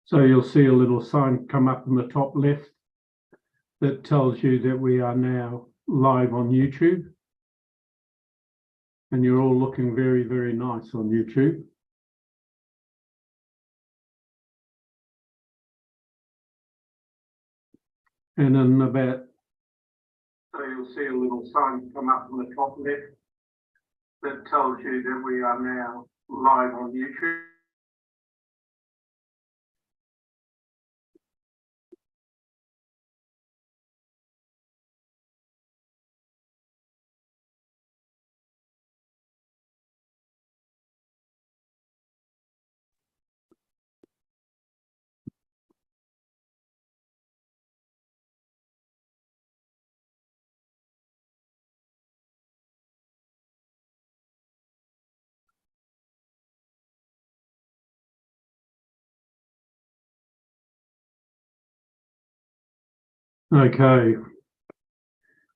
So you'll see a little sign come up in the top left that tells you that we are now live on YouTube. And you're all looking very, very nice on YouTube. And in about, so you'll see a little sign come up in the top left that tells you that we are now live on YouTube. Okay,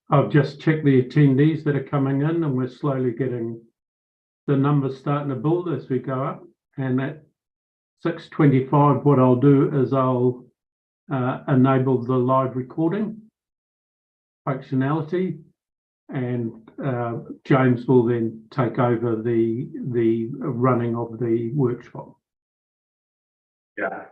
I've just checked the attendees that are coming in, and we're slowly getting the numbers starting to build as we go up. And at 6:25, what I'll do is I'll enable the live recording functionality, and James will then take over the running of the workshop. Yeah.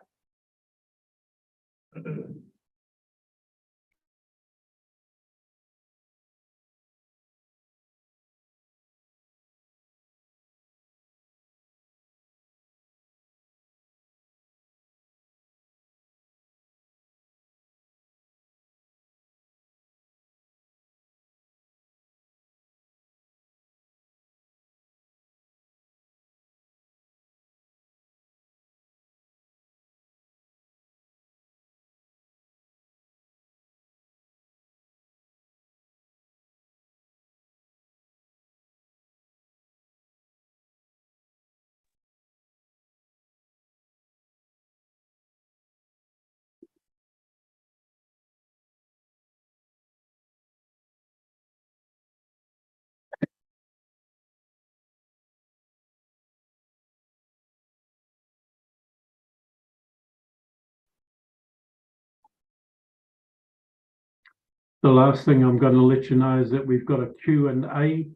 The last thing I'm going to let you know is that we've got a Q&A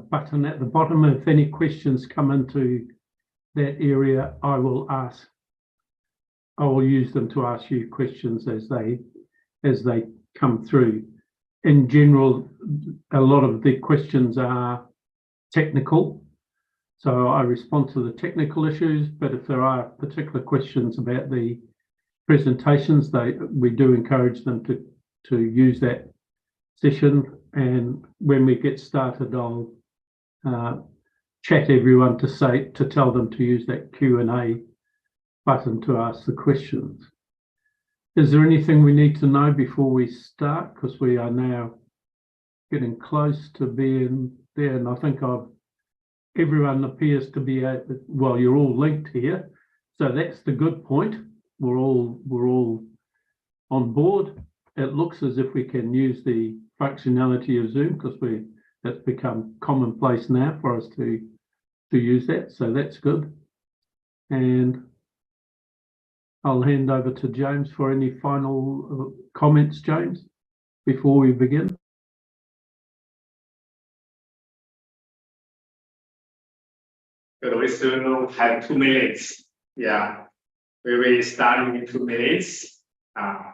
button at the bottom. If any questions come into that area, I will use them to ask you questions as they come through. In general, a lot of the questions are technical, so I respond to the technical issues, but if there are particular questions about the presentations, we do encourage them to use that session. And when we get started, I'll chat everyone to tell them to use that Q&A button to ask the questions. Is there anything we need to know before we start? Because we are now getting close to being there, and I think everyone appears to be well, you're all linked here, so that's the good point. We're all on board. It looks as if we can use the functionality of Zoom, because that's become commonplace now for us to use that, so that's good. And I'll hand over to James for any final comments, James, before we begin. We still have 2 minutes. Yeah, we will start in 2 minutes. Oh.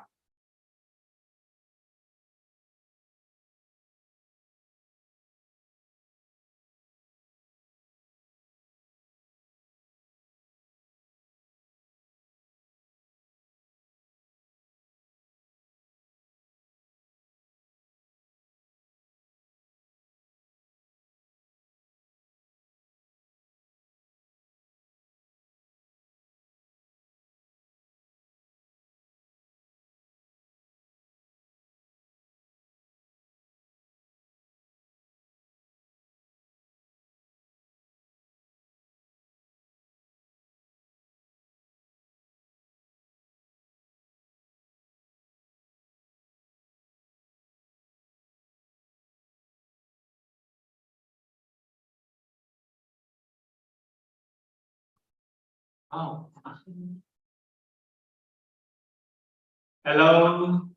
Hello.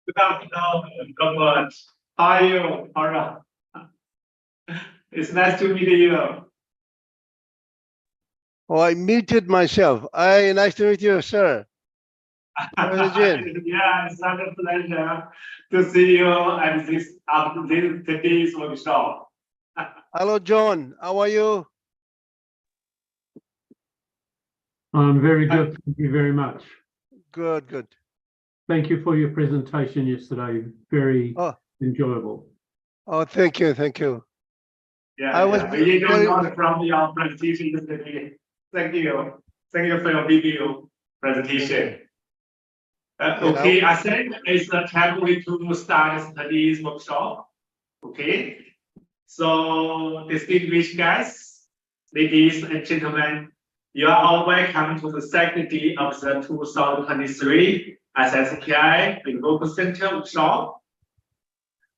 Good afternoon, Robert. How are you? All right. It's nice to meet you. Oh, I muted myself. Nice to meet you, sir. Professor Jin. Yeah, it's such a pleasure to see you at this today's workshop. Hello, John. How are you? I'm very good. Thank you very much. Good, good. Thank you for your presentation yesterday. Very Oh, enjoyable. oh, thank you, thank you. Yeah, I was really very- good from your presentation yesterday. Thank you. Thank you for your video presentation. Okay, I think it's the time to start today's workshop. Okay, so distinguished guests, ladies and gentlemen, you are all welcome to the second day of the 2023 SSKI Global Center workshop,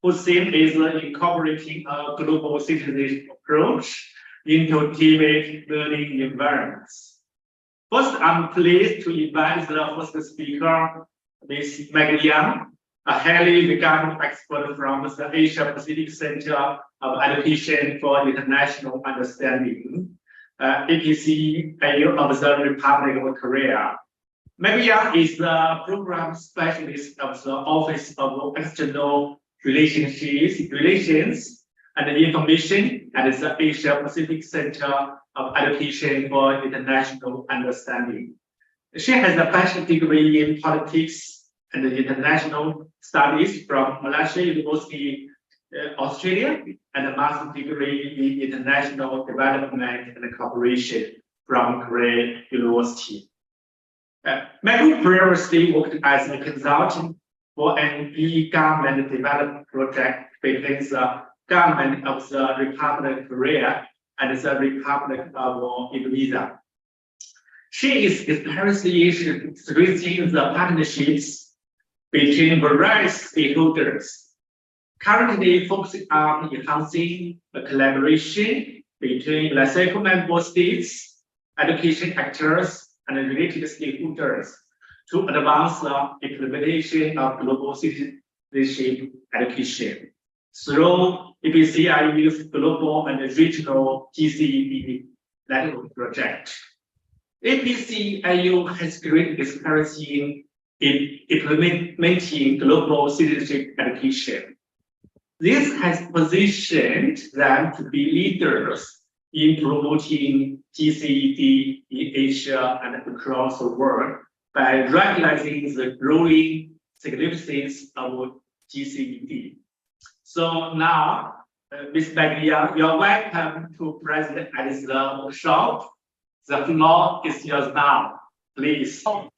whose theme is incorporating a global citizenship approach into TVET learning environments. First, I'm pleased to invite the first speaker, Ms. Maggie Yang, a highly regarded expert from the Asia Pacific Center of Education for International Understanding, APC of the Republic of Korea. Maggie Yang is the program specialist of the Office of External Relations and Information at the Asia Pacific Center of Education for International Understanding. She has a bachelor's degree in politics and international studies from Malaysia University, Australia, and a master's degree in international development and cooperation from Korea University. Maggie previously worked as a consultant for an e-government development project between the government of the Republic of Korea and the Republic of Indonesia. She is experienced in strengthening the partnerships between various stakeholders, currently focusing on enhancing the collaboration between the CECO member states, education actors, and related stakeholders to advance the implementation of global citizenship education through APCIU's global and regional GCED network project. APCIU has great experience in implementing global citizenship education. This has positioned them to be leaders in promoting GCED in Asia and across the world by recognizing the growing significance of GCED. So now, Ms. Maggie, you are welcome to present at the workshop. The floor is yours now, please. Oh,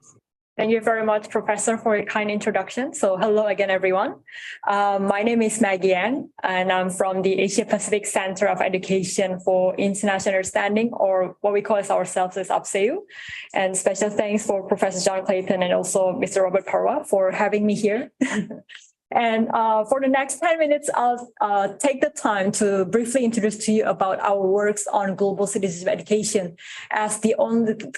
thank you very much, Professor, for your kind introduction. So hello again, everyone. My name is Maggie Yang, and I'm from the Asia Pacific Center of Education for International Understanding, or what we call ourselves as APCIU. And special thanks for Professor John Clayton and also Mr. Robert Parwa for having me here. And for the next 10 minutes, I'll take the time to briefly introduce to you about our works on global citizenship education as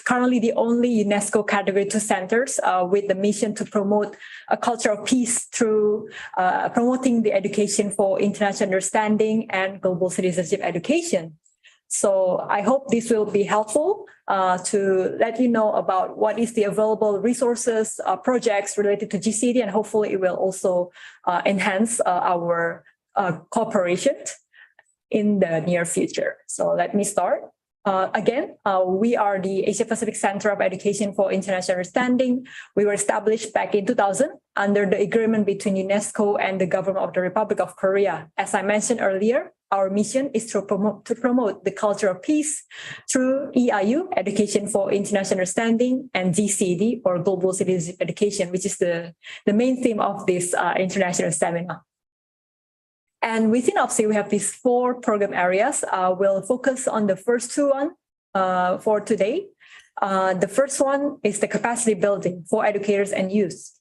currently the only UNESCO Category 2 centers with the mission to promote a culture of peace through promoting the education for international understanding and global citizenship education. So I hope this will be helpful to let you know about what is the available resources, projects related to GCED, and hopefully it will also enhance our cooperation in the near future. So let me start. Again, we are the Asia Pacific Center of Education for International Understanding. We were established back in 2000 under the agreement between UNESCO and the government of the Republic of Korea. As I mentioned earlier, our mission is to promote the culture of peace through EIU, Education for International Understanding, and GCED, or Global Citizenship Education, which is the main theme of this international seminar. And within APCIU, we have these 4 program areas. We'll focus on the first 2 for today. The first one is the capacity building for educators and youth.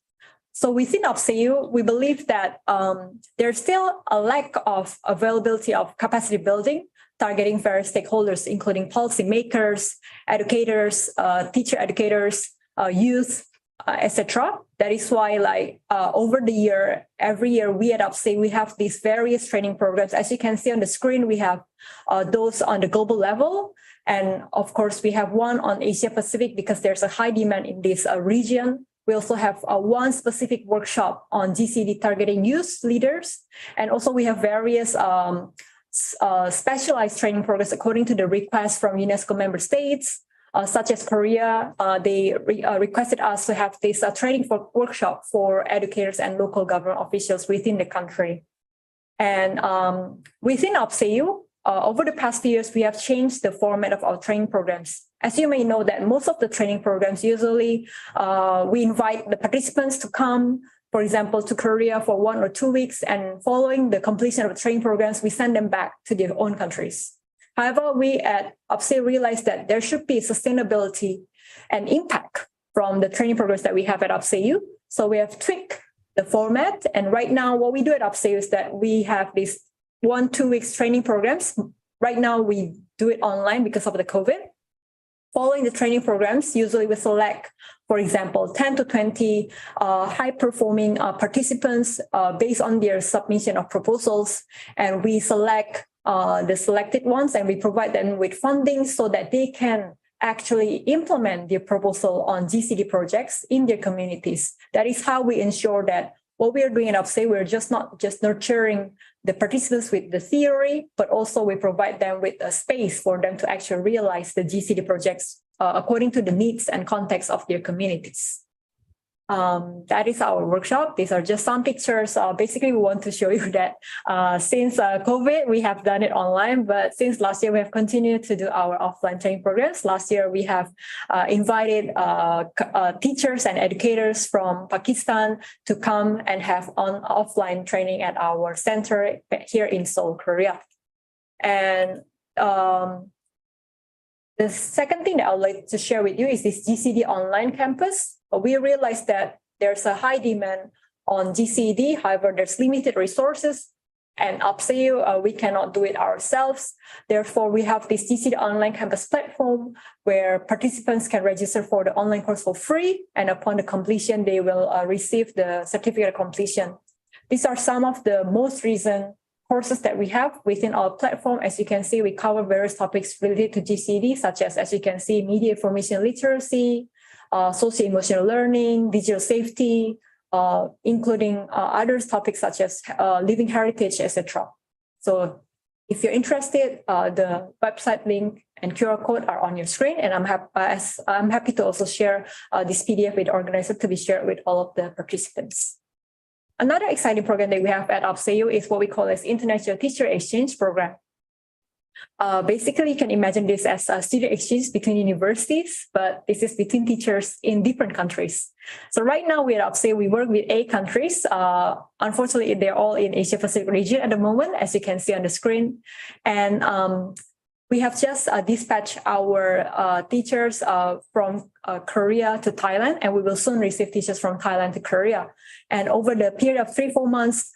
So within APCIU, we believe that there's still a lack of availability of capacity building, targeting various stakeholders, including policymakers, educators, teacher educators, youth, etc. That is why, like over the year, every year we at UPSEI, we have these various training programs. As you can see on the screen, we have those on the global level. And of course, we have one on Asia Pacific because there's a high demand in this region. We also have one specific workshop on GCD targeting youth leaders. And also we have various specialized training programs according to the request from UNESCO member states, such as Korea. They requested us to have this training workshop for educators and local government officials within the country. And within UPSEI, over the past few years, we have changed the format of our training programs. As you may know that most of the training programs, usually we invite the participants to come, for example, to Korea for 1 or 2 weeks, and following the completion of the training programs, we send them back to their own countries. However, we at UPSEI realized that there should be sustainability and impact from the training programs that we have at UPSEI. So we have tweaked the format. And right now, what we do at UPSEI is that we have these 1-2 weeks training programs. Right now, we do it online because of the COVID. Following the training programs, usually we select, for example, 10 to 20 high-performing participants based on their submission of proposals. And we select the selected ones and we provide them with funding so that they can actually implement their proposal on GCD projects in their communities. That is how we ensure that what we are doing at UPSEI, we're just not just nurturing the participants with the theory, but also we provide them with a space for them to actually realize the GCD projects according to the needs and context of their communities. That is our workshop. These are just some pictures. Basically, we want to show you that since COVID, we have done it online, but since last year, we have continued to do our offline training programs. Last year, we have invited teachers and educators from Pakistan to come and have offline training at our center here in Seoul, Korea. And the second thing that I would like to share with you is this GCD online campus. We realized that there's a high demand on GCD. However, there's limited resources, and UPSEI, we cannot do it ourselves. Therefore, we have this GCD online campus platform where participants can register for the online course for free, and upon the completion, they will receive the certificate of completion. These are some of the most recent courses that we have within our platform. As you can see, we cover various topics related to GCD, such as you can see, media information literacy, socio-emotional learning, digital safety, including other topics such as living heritage, etc. So if you're interested, the website link and QR code are on your screen, and I'm happy to also share this PDF with the organizer to be shared with all of the participants. Another exciting program that we have at UPSEI is what we call as International Teacher Exchange Program. Basically, you can imagine this as a student exchange between universities, but this is between teachers in different countries. So right now, we at UPSEI, we work with 8 countries. Unfortunately, they're all in Asia Pacific region at the moment, as you can see on the screen. And we have just dispatched our teachers from Korea to Thailand, and we will soon receive teachers from Thailand to Korea. And over the period of 3-4 months,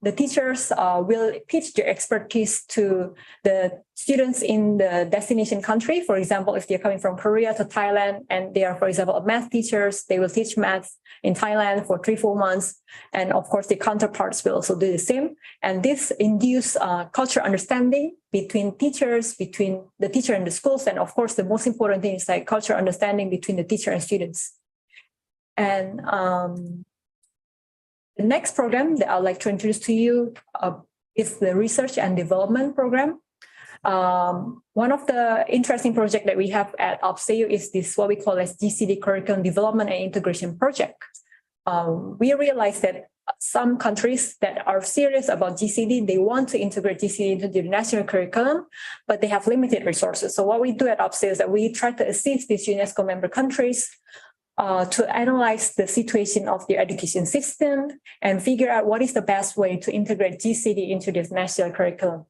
the teachers will teach their expertise to the students in the destination country. For example, if they're coming from Korea to Thailand and they are, for example, math teachers, they will teach math in Thailand for 3-4 months. And of course, the counterparts will also do the same. And this induces cultural understanding between teachers, between the teacher and the schools. And of course, the most important thing is like cultural understanding between the teacher and students. And the next program that I'd like to introduce to you is the Research and Development Program. One of the interesting projects that we have at UPSEI is this, what we call as GCD Curriculum Development and Integration Project. We realize that some countries that are serious about GCD, they want to integrate GCD into their national curriculum, but they have limited resources. So what we do at UPSEI is that we try to assist these UNESCO member countries to analyze the situation of their education system and figure out what is the best way to integrate GCD into this national curriculum.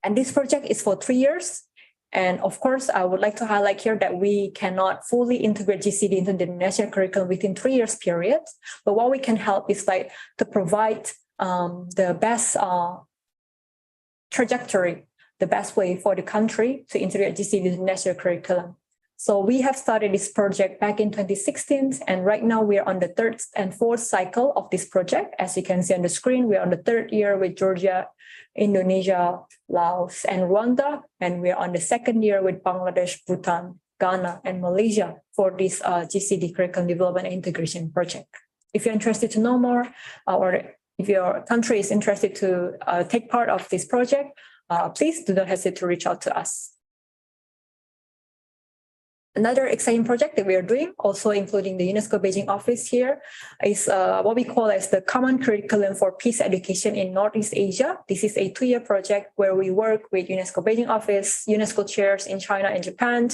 And this project is for 3 years. And of course, I would like to highlight here that we cannot fully integrate GCD into the national curriculum within 3 years period. But what we can help is like to provide the best trajectory, the best way for the country to integrate GCD into the national curriculum. So we have started this project back in 2016, and right now we are on the third and fourth cycle of this project. As you can see on the screen, we are on the third year with Georgia, Indonesia, Laos, and Rwanda, and we are on the second year with Bangladesh, Bhutan, Ghana, and Malaysia for this GCD curriculum development and integration project. If you're interested to know more, or if your country is interested to take part of this project, please do not hesitate to reach out to us. Another exciting project that we are doing, also including the UNESCO Beijing office here, is what we call as the Common Curriculum for Peace Education in Northeast Asia. This is a 2-year project where we work with UNESCO Beijing office, UNESCO chairs in China and Japan,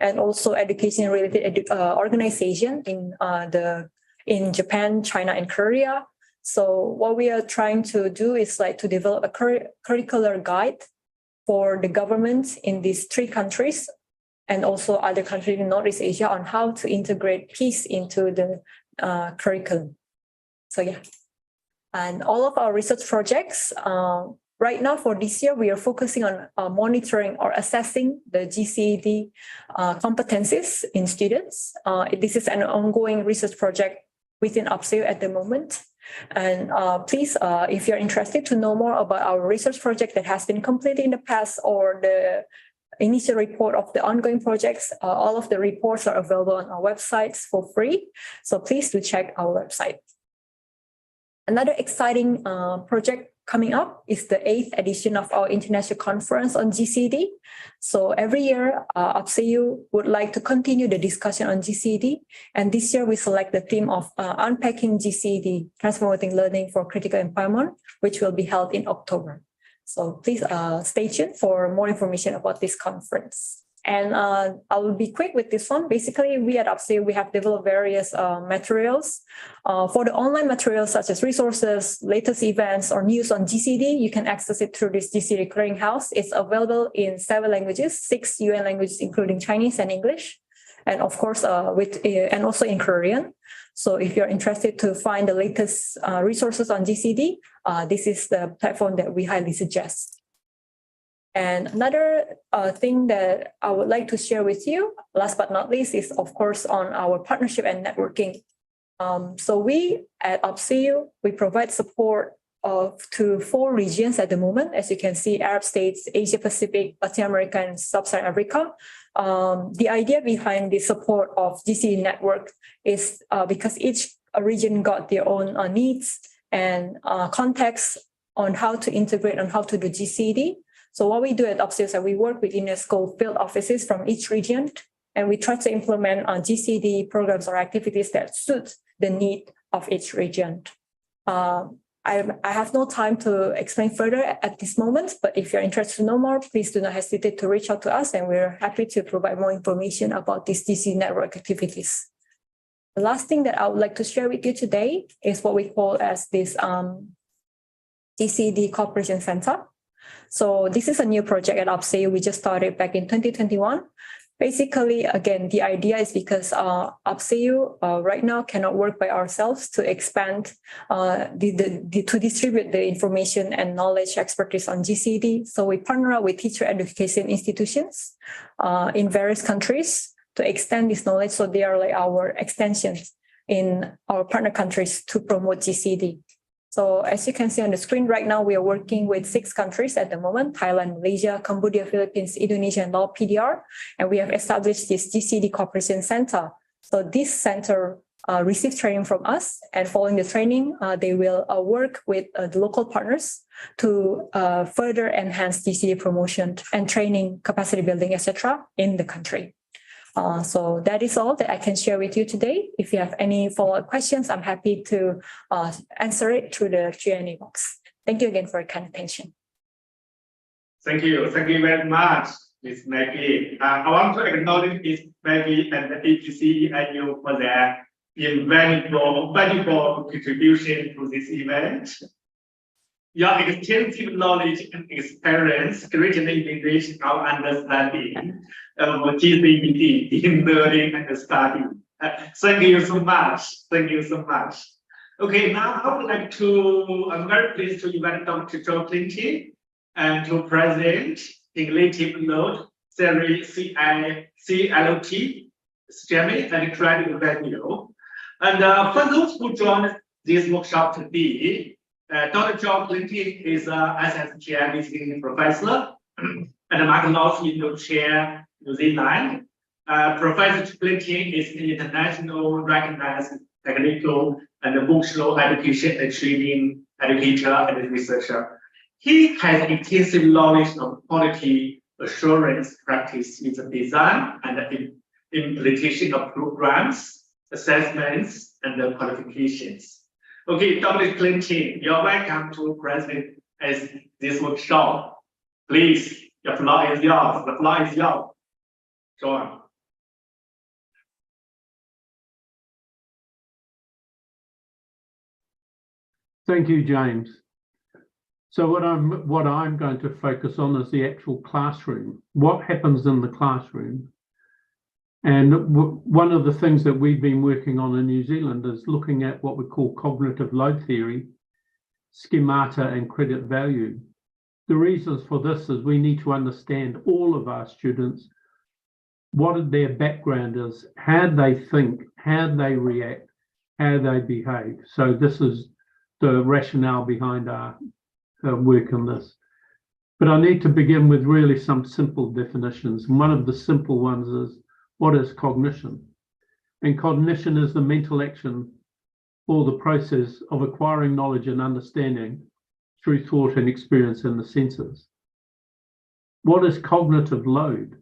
and also education-related organization in Japan, China, and Korea. So what we are trying to do is to develop a curricular guide for the government in these 3 countries and also other countries in Northeast Asia on how to integrate peace into the curriculum. So yeah, and all of our research projects, right now for this year, we are focusing on monitoring or assessing the GCD competencies in students. This is an ongoing research project within UPSEU at the moment. And please, if you're interested to know more about our research project that has been completed in the past or the initial report of the ongoing projects, all of the reports are available on our websites for free. So please do check our website. Another exciting project coming up is the 8th edition of our International Conference on GCD. So every year, UPSEU would like to continue the discussion on GCD. And this year we select the theme of Unpacking GCD, Transformating Learning for Critical Empowerment, which will be held in October. So please stay tuned for more information about this conference. And I will be quick with this one. Basically, we at UPSEU, we have developed various materials. For the online materials such as resources, latest events, or news on GCD, you can access it through this GCD Clearinghouse. It's available in 7 languages, 6 UN languages, including Chinese and English, and of course, and also in Korean. So if you're interested to find the latest resources on GCD, this is the platform that we highly suggest. And another thing that I would like to share with you, last but not least, is of course on our partnership and networking. So we at UPSEU, we provide support to 4 regions at the moment. As you can see, Arab states, Asia Pacific, Latin America, and Sub-Saharan Africa. The idea behind the support of GCD network is because each region got their own needs and context on how to integrate and how to do GCD. So what we do at UPSEU is that we work with UNESCO field offices from each region, and we try to implement GCD programs or activities that suit the need of each region. I have no time to explain further at this moment, but if you're interested to know more, please do not hesitate to reach out to us, and we're happy to provide more information about these GCD network activities. The last thing that I would like to share with you today is what we call as this GCD Cooperation Center. So this is a new project at UPSEU. We just started back in 2021. Basically, again, the idea is because UPSEU right now cannot work by ourselves to expand, to distribute the information and knowledge expertise on GCD. So we partner up with teacher education institutions in various countries to extend this knowledge. So they are like our extensions in our partner countries to promote GCD. So as you can see on the screen right now, we are working with 6 countries at the moment: Thailand, Malaysia, Cambodia, Philippines, Indonesia, and Laos PDR. And we have established this GCD Cooperation Center. So this center receives training from us, and following the training, they will work with the local partners to further enhance GCD promotion and training, capacity building, etc. in the country. So that is all that I can share with you today. If you have any follow-up questions, I'm happy to answer it through the Q&A box. Thank you again for your kind attention. Thank you very much, Ms. Maggie. I want to acknowledge Ms. Maggie and the APC and you for their invaluable contribution to this event. Your extensive knowledge and experience greatly enrich our understanding of GCD in learning and study. Thank you so much. Thank you so much. Okay, now I would like to, I'm very pleased to invite Dr. Joe Clinty and to present in relative note CLT, streaming and creating video. And for those who joined this workshop today, Dr. John Clinton is SSTI visiting professor, and Mark Lawson is chair New Zealand. Professor Clinton is an international recognized technical and vocational education and training educator and researcher. He has extensive knowledge of quality assurance practice in the design and the implementation of programs, assessments, and the qualifications. Okay, Dr. Clinton, you're welcome to present as this workshop. Please, the floor is yours. The floor is yours. Go on. Thank you, James. So what I'm going to focus on is the actual classroom. What happens in the classroom? And one of the things that we've been working on in New Zealand is looking at what we call cognitive load theory, schemata, and credit value. The reasons for this is we need to understand all of our students, what their background is, how they think, how they react, how they behave. So this is the rationale behind our work on this. But I need to begin with really some simple definitions. And one of the simple ones is, what is cognition? And cognition is the mental action or the process of acquiring knowledge and understanding through thought and experience in the senses. What is cognitive load?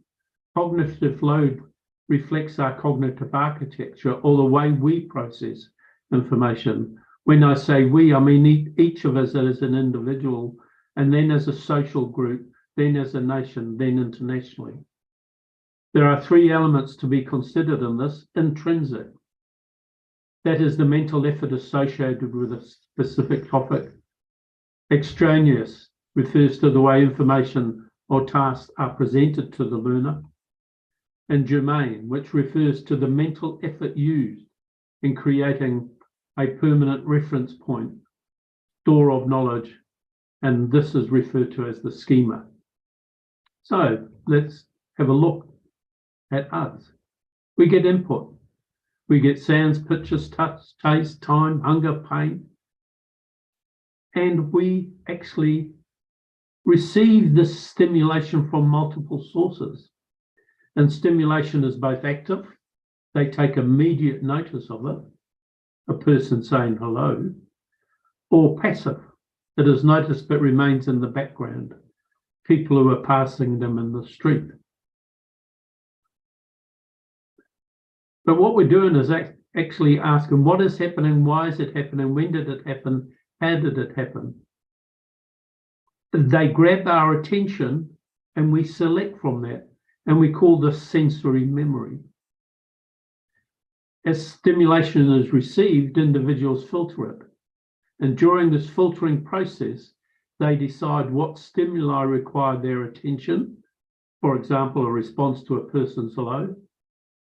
Cognitive load reflects our cognitive architecture or the way we process information. When I say we, I mean each of us as an individual, and then as a social group, then as a nation, then internationally. There are three elements to be considered in this. Intrinsic, that is the mental effort associated with a specific topic. Extraneous refers to the way information or tasks are presented to the learner. And germane, which refers to the mental effort used in creating a permanent reference point, store of knowledge, and this is referred to as the schema. So let's have a look at us. We get input. We get sounds, pictures, touch, taste, time, hunger, pain, and we actually receive this stimulation from multiple sources. And stimulation is both active, they take immediate notice of it, a person saying hello, or passive, it is noticed but remains in the background, people who are passing them in the street. But what we're doing is actually asking what is happening, why is it happening, when did it happen, how did it happen? They grab our attention and we select from that, and we call this sensory memory. As stimulation is received, individuals filter it. And during this filtering process, they decide what stimuli require their attention, for example, a response to a person's hello,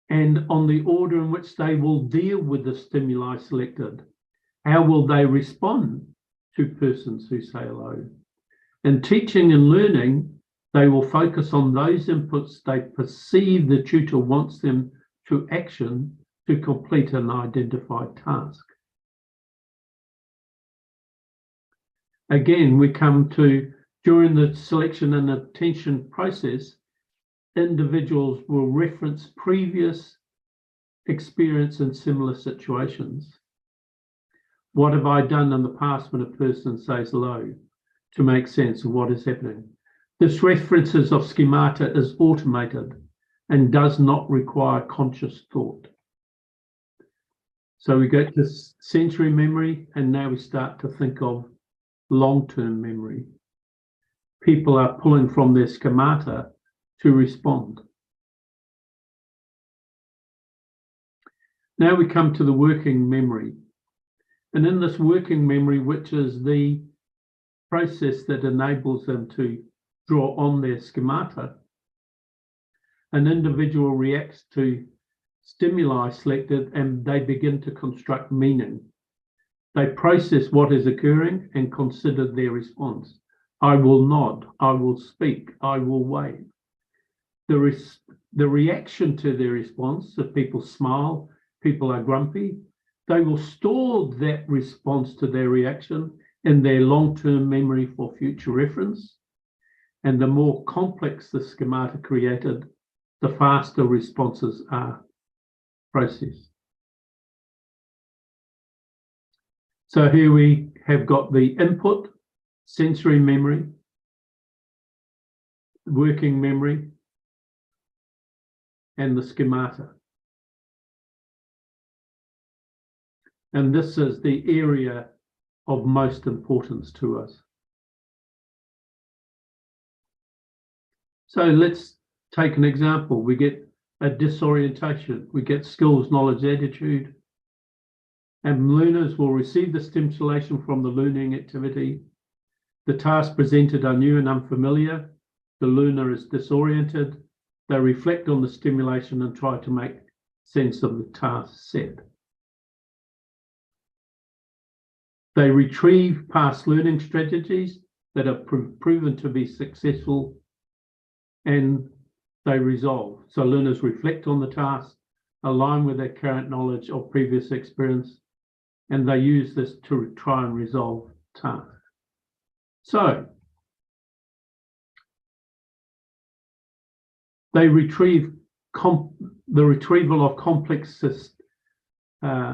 and on the order in which they will deal with the stimuli selected. How will they respond to persons who say hello? In teaching and learning, they will focus on those inputs they perceive the tutor wants them to action to complete an identified task. Again, we come to, during the selection and attention process, individuals will reference previous experience in similar situations. What have I done in the past when a person says hello, to make sense of what is happening? This references of schemata is automated and does not require conscious thought. So we go to sensory memory, and now we start to think of long-term memory. People are pulling from their schemata to respond. Now we come to the working memory. And in this working memory, which is the process that enables them to draw on their schemata, an individual reacts to stimuli selected and they begin to construct meaning. They process what is occurring and consider their response. I will nod, I will speak, I will wave. the reaction to their response, if people smile, people are grumpy, they will store that response to their reaction in their long-term memory for future reference. And the more complex the schemata created, the faster responses are processed. So here we have got the input, sensory memory, working memory, and the schemata. And this is the area of most importance to us. So let's take an example. We get a disorientation, we get skills, knowledge, attitude, and learners will receive the stimulation from the learning activity. The task presented are new and unfamiliar. The learner is disoriented. They reflect on the stimulation and try to make sense of the task set. They retrieve past learning strategies that have proven to be successful, and they resolve. So learners reflect on the task, align with their current knowledge or previous experience, and they use this to try and resolve tasks. So they retrieve the retrieval of complex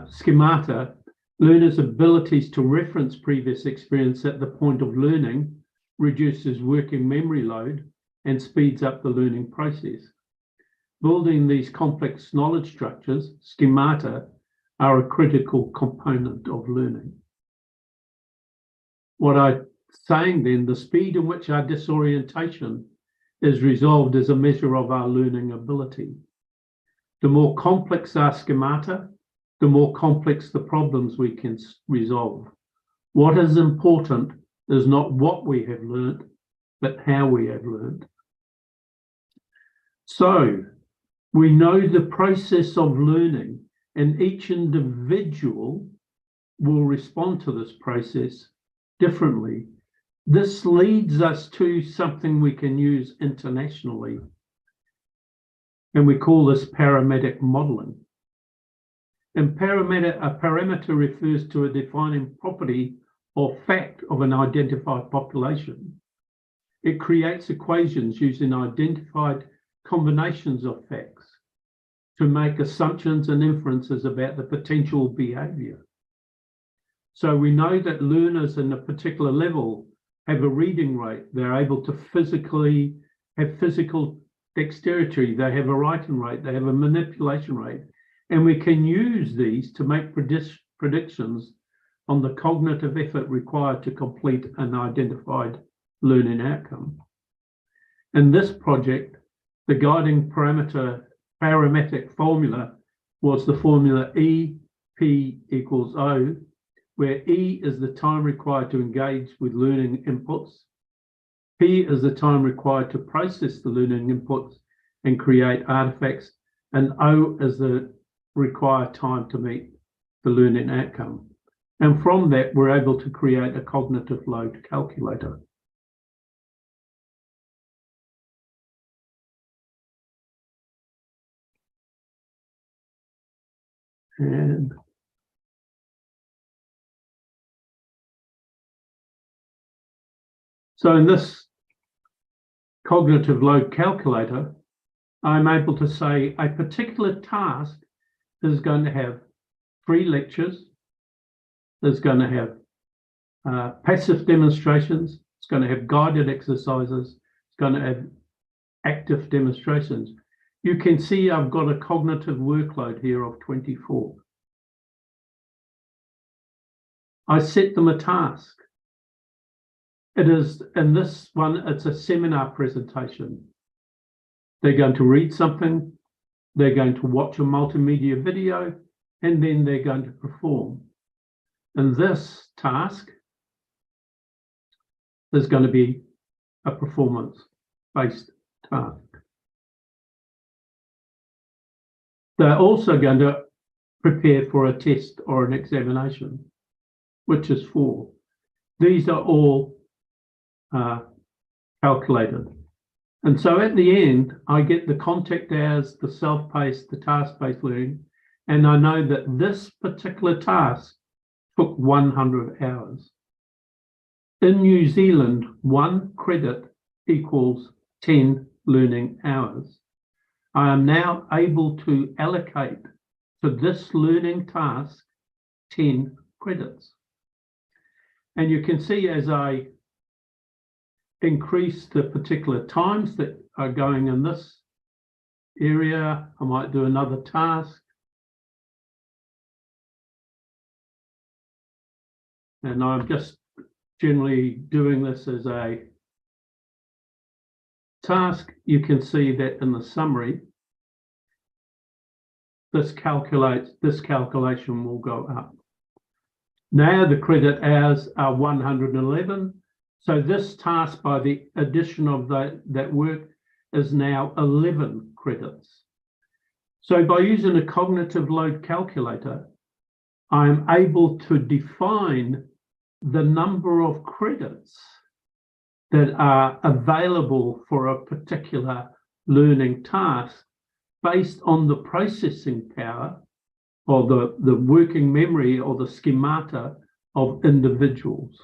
schemata. Learners' abilities to reference previous experience at the point of learning reduces working memory load and speeds up the learning process. Building these complex knowledge structures, schemata, are a critical component of learning. What I'm saying then, the speed in which our disorientation is resolved is a measure of our learning ability. The more complex our schemata, the more complex the problems we can resolve. What is important is not what we have learned, but how we have learned. So we know the process of learning, and each individual will respond to this process differently. This leads us to something we can use internationally, and we call this parametric modeling. And a parameter refers to a defining property or fact of an identified population. It creates equations using identified combinations of facts to make assumptions and inferences about the potential behavior. So we know that learners in a particular level have a reading rate. They're able to have physical dexterity. They have a writing rate. They have a manipulation rate. And we can use these to make predictions on the cognitive effort required to complete an identified learning outcome. In this project, the guiding parametric formula was the formula EP equals O, where E is the time required to engage with learning inputs, P is the time required to process the learning inputs and create artifacts, and O is the required time to meet the learning outcome. And from that, we're able to create a cognitive load calculator. And so in this cognitive load calculator, I'm able to say a particular task is going to have 3 lectures, is going to have passive demonstrations, it's going to have guided exercises, it's going to have active demonstrations. You can see I've got a cognitive workload here of 24. I set them a task. It is, in this one, it's a seminar presentation. They're going to read something, they're going to watch a multimedia video, and then they're going to perform. And this task is going to be a performance-based task. They're also going to prepare for a test or an examination, which is 4. These are all calculated. And so at the end, I get the contact hours, the self-paced, the task-based learning, and I know that this particular task took 100 hours. In New Zealand, 1 credit equals 10 learning hours. I am now able to allocate to this learning task 10 credits. And you can see as I increase the particular times that are going in this area, I might do another task. And I'm just generally doing this as a task. You can see that in the summary, this calculation will go up. Now the credit hours are 111. So this task, by the addition of that work, is now 11 credits. So by using a cognitive load calculator, I'm able to define the number of credits that are available for a particular learning task based on the processing power or the working memory or the schemata of individuals.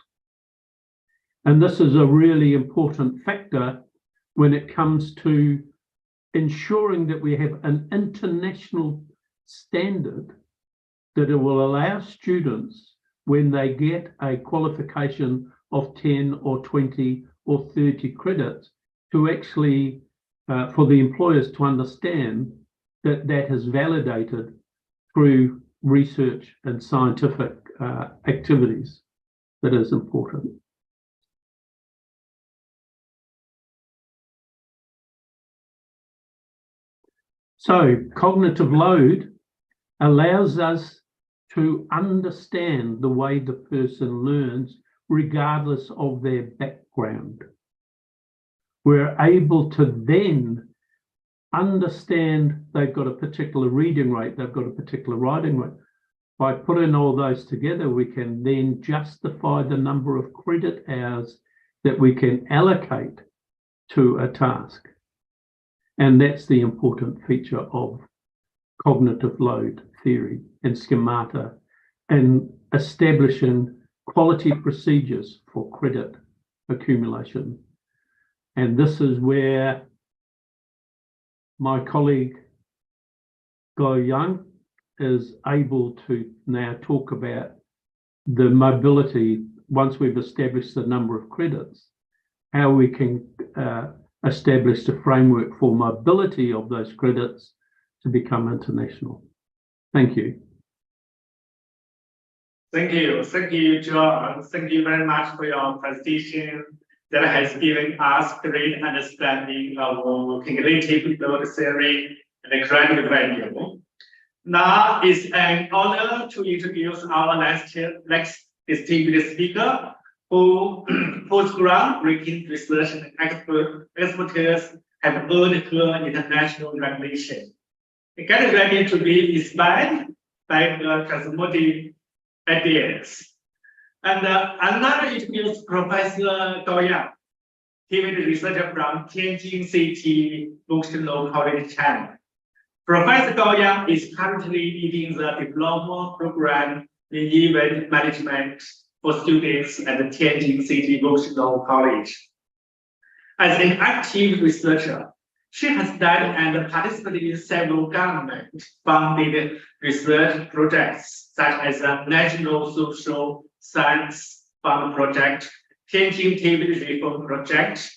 And this is a really important factor when it comes to ensuring that we have an international standard that it will allow students, when they get a qualification of 10 or 20 or 30 credits, to actually, for the employers to understand that that is validated through research and scientific activities. That is important. So cognitive load allows us to understand the way the person learns regardless of their background. We're able to then understand they've got a particular reading rate, they've got a particular writing rate. By putting all those together, we can then justify the number of credit hours that we can allocate to a task. And that's the important feature of cognitive load theory and schemata, and establishing quality procedures for credit accumulation. And this is where my colleague Guo Yang is able to now talk about the mobility, once we've established the number of credits, how we can establish the framework for mobility of those credits to become international. Thank you. Thank you, John. Thank you very much for your presentation that has given us great understanding of cumulative load theory and credit value. Now it's an honor to introduce our next distinguished speaker, whose groundbreaking research and expertise have earned her international recognition. Get ready to be inspired by the transformative ideas. And another introduce Professor Gao Yang, TVD researcher from Tianjin City Vocational College, China. Professor Gao Yang is currently leading the diploma program in event management for students at the Tianjin City Vocational College. As an active researcher, she has studied and participated in several government-funded research projects, such as the National Social Science Fund Project, Tianjin TVD Reform Project,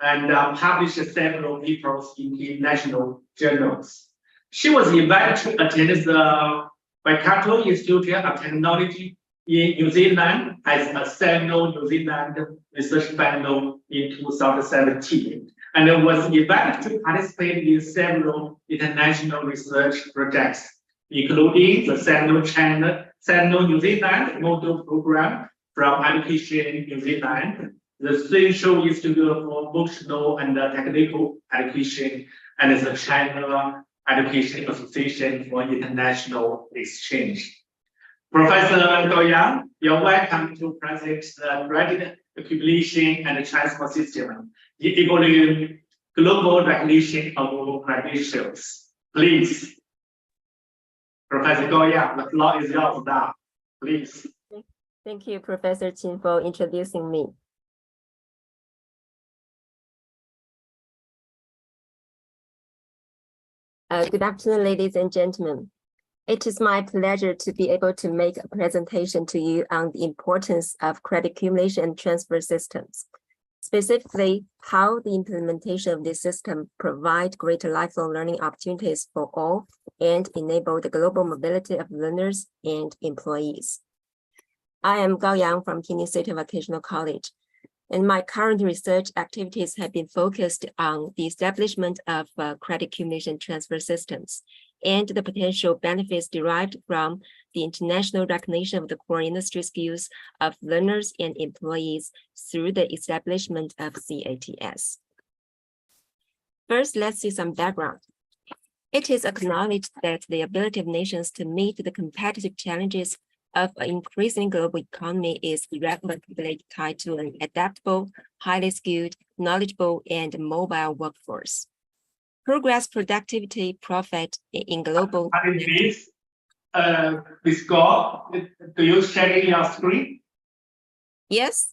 and published several papers in international journals. She was invited to attend the Waikato Institute of Technology in New Zealand as a Seminole New Zealand Research Fellow in 2017, and was invited to participate in several international research projects, including the Seminole New Zealand Model Program from Education New Zealand, the Central Institute for Vocational and Technical Education, and the China Education Association for International Exchange. Professor Gao Yang, you're welcome to present the credit accumulation and transfer system in global recognition of credentials. Please. Professor Go Yang, the floor is yours now. Please. Thank you, Professor Qin, for introducing me. Good afternoon, ladies and gentlemen. It is my pleasure to be able to make a presentation to you on the importance of credit accumulation and transfer systems. Specifically, how the implementation of this system provide greater lifelong learning opportunities for all and enable the global mobility of learners and employees. I am Gao Yang from Tsinghua State Vocational College, and my current research activities have been focused on the establishment of credit accumulation transfer systems and the potential benefits derived from the international recognition of the core industry skills of learners and employees through the establishment of CATS. First, let's see some background. It is acknowledged that the ability of nations to meet the competitive challenges of an increasing global economy is irrevocably tied to an adaptable, highly skilled, knowledgeable, and mobile workforce. Progress, productivity, profit in global. Please, Ms. Go, do you share your screen? Yes,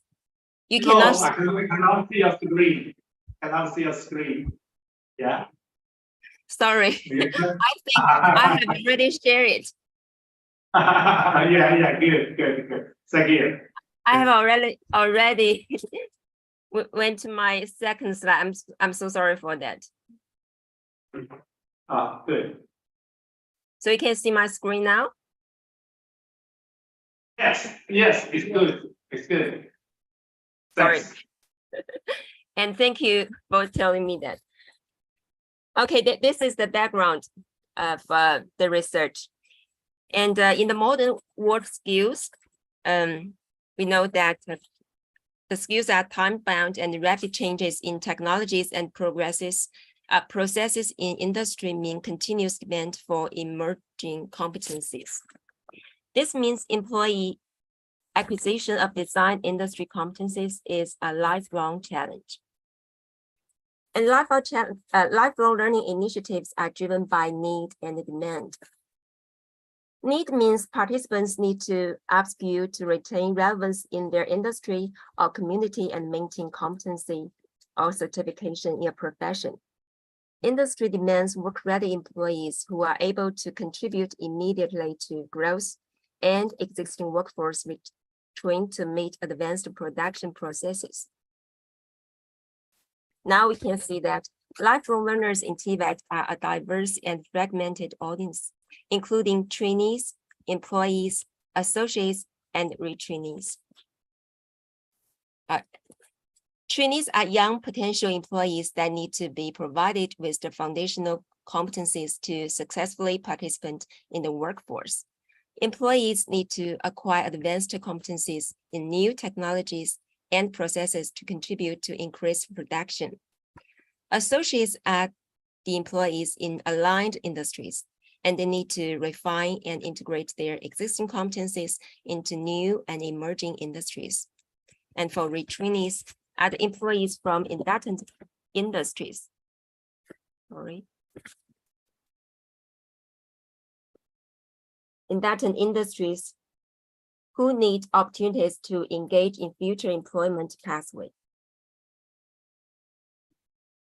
you No, cannot. we cannot see your screen. Cannot see your screen. Yeah. Sorry, I think I have already shared it. Yeah, good. Thank you. I have already went to my second slide. I'm so sorry for that. Good. So you can see my screen now. Yes, it's good. It's good. Sorry. Thanks. And thank you for telling me that. Okay, this is the background of the research. And in the modern work skills, we know that the skills are time-bound and rapid changes in technologies and processes in industry mean continuous demand for emerging competencies. This means employee acquisition of design industry competencies is a lifelong challenge. And lifelong learning initiatives are driven by need and demand. Need means participants need to upskill to retain relevance in their industry or community and maintain competency or certification in a profession. Industry demands work-ready employees who are able to contribute immediately to growth and existing workforce trained to meet advanced production processes. Now we can see that lifelong learners in TVET are a diverse and fragmented audience, including trainees, employees, associates, and retrainees. Trainees are young potential employees that need to be provided with the foundational competencies to successfully participate in the workforce. Employees need to acquire advanced competencies in new technologies and processes to contribute to increased production. Associates are the employees in aligned industries, and they need to refine and integrate their existing competencies into new and emerging industries. And for retrainees are the employees from inductant industries. Inductant industries who need opportunities to engage in future employment pathway.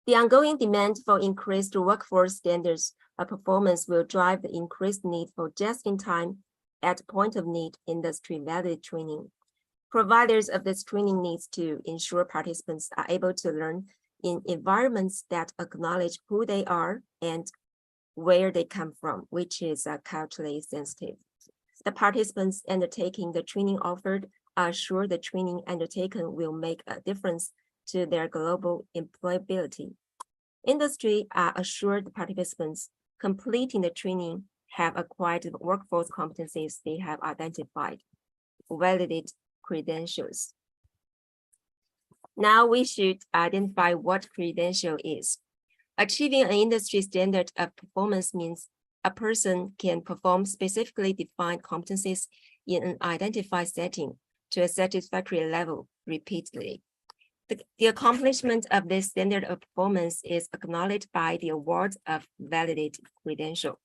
The ongoing demand for increased workforce standards of performance will drive the increased need for just-in-time, at point of need, industry-valid training. Providers of this training needs to ensure participants are able to learn in environments that acknowledge who they are and where they come from, which is culturally sensitive. The participants undertaking the training offered are sure the training undertaken will make a difference to their global employability. Industry are assured the participants completing the training have acquired the workforce competencies they have identified, validated credentials. Now we should identify what credential is. Achieving an industry standard of performance means a person can perform specifically defined competencies in an identified setting to a satisfactory level repeatedly. The accomplishment of this standard of performance is acknowledged by the award of validated credential.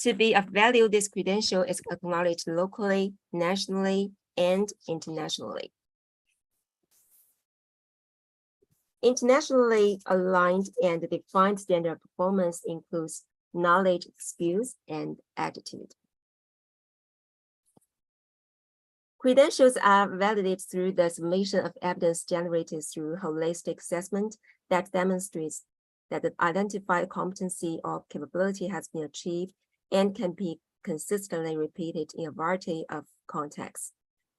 To be of value, this credential is acknowledged locally, nationally, and internationally. Internationally aligned and defined standard of performance includes knowledge, skills, and attitude. Credentials are validated through the submission of evidence generated through holistic assessment that demonstrates that the identified competency or capability has been achieved and can be consistently repeated in a variety of contexts.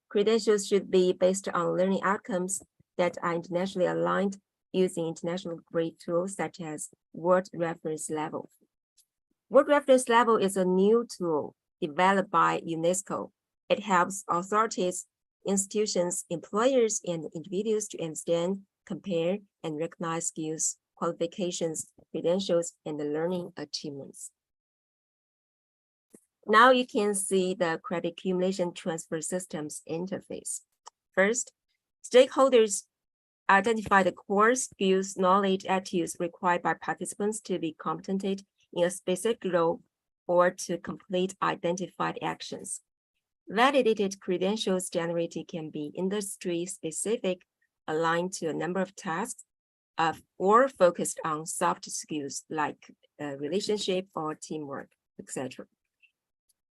Credentials should be based on learning outcomes that are internationally aligned using international grade tools such as World Reference Level. World Reference Level is a new tool developed by UNESCO. It helps authorities, institutions, employers, and individuals to understand, compare, and recognize skills, qualifications, credentials, and learning achievements. Now you can see the credit accumulation transfer systems interface. First, stakeholders identify the core skills, knowledge, attitudes required by participants to be competent in a specific role or to complete identified actions. Validated credentials generated can be industry-specific, aligned to a number of tasks, or focused on soft skills like relationship or teamwork, etc.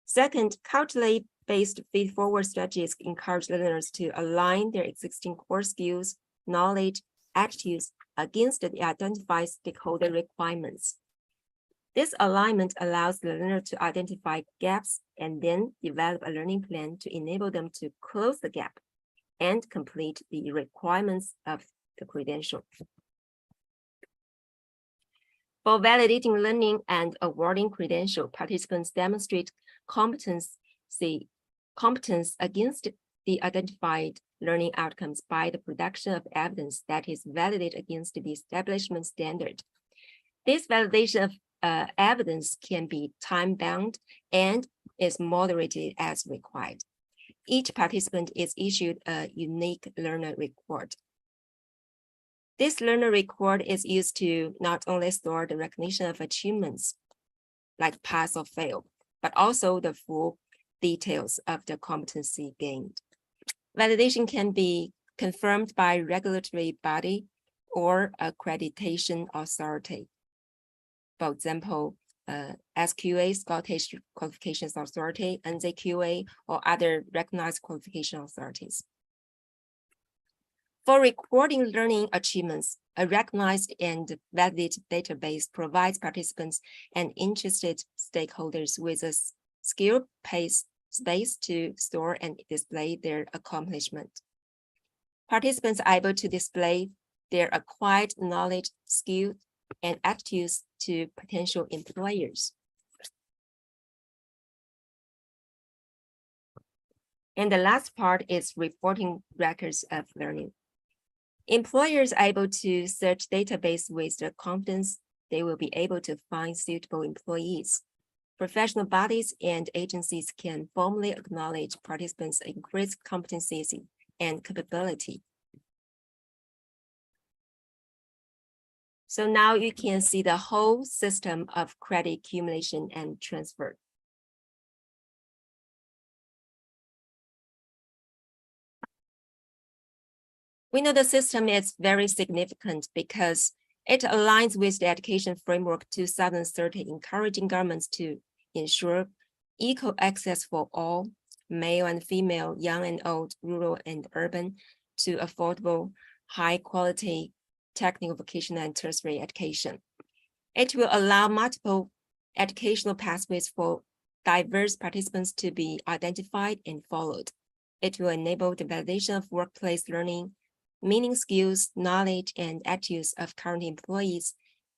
Second, culturally based feed-forward strategies encourage learners to align their existing core skills, knowledge, attitudes against the identified stakeholder requirements. This alignment allows the learner to identify gaps and then develop a learning plan to enable them to close the gap and complete the requirements of the credential. For validating learning and awarding credential, participants demonstrate competence against the identified learning outcomes by the production of evidence that is validated against the establishment standard. This validation of evidence can be time-bound and is moderated as required. Each participant is issued a unique learner record. This learner record is used to not only store the recognition of achievements, like pass or fail, but also the full details of the competency gained. Validation can be confirmed by regulatory body or accreditation authority. For example, SQA, Scottish Qualifications Authority, NZQA, or other recognized qualification authorities. For recording learning achievements, a recognized and validated database provides participants and interested stakeholders with a skill space to store and display their accomplishment. Participants are able to display their acquired knowledge, skill, and attitudes to potential employers. And the last part is reporting records of learning. Employers are able to search database with the confidence they will be able to find suitable employees. Professional bodies and agencies can formally acknowledge participants' increased competencies and capability. So now you can see the whole system of credit accumulation and transfer. We know the system is very significant because it aligns with the Education Framework 2030, encouraging governments to ensure equal access for all, male and female, young and old, rural and urban, to affordable, high-quality technical, vocational, and tertiary education. It will allow multiple educational pathways for diverse participants to be identified and followed. It will enable the validation of workplace learning, meaning skills, knowledge, and attitudes of current employees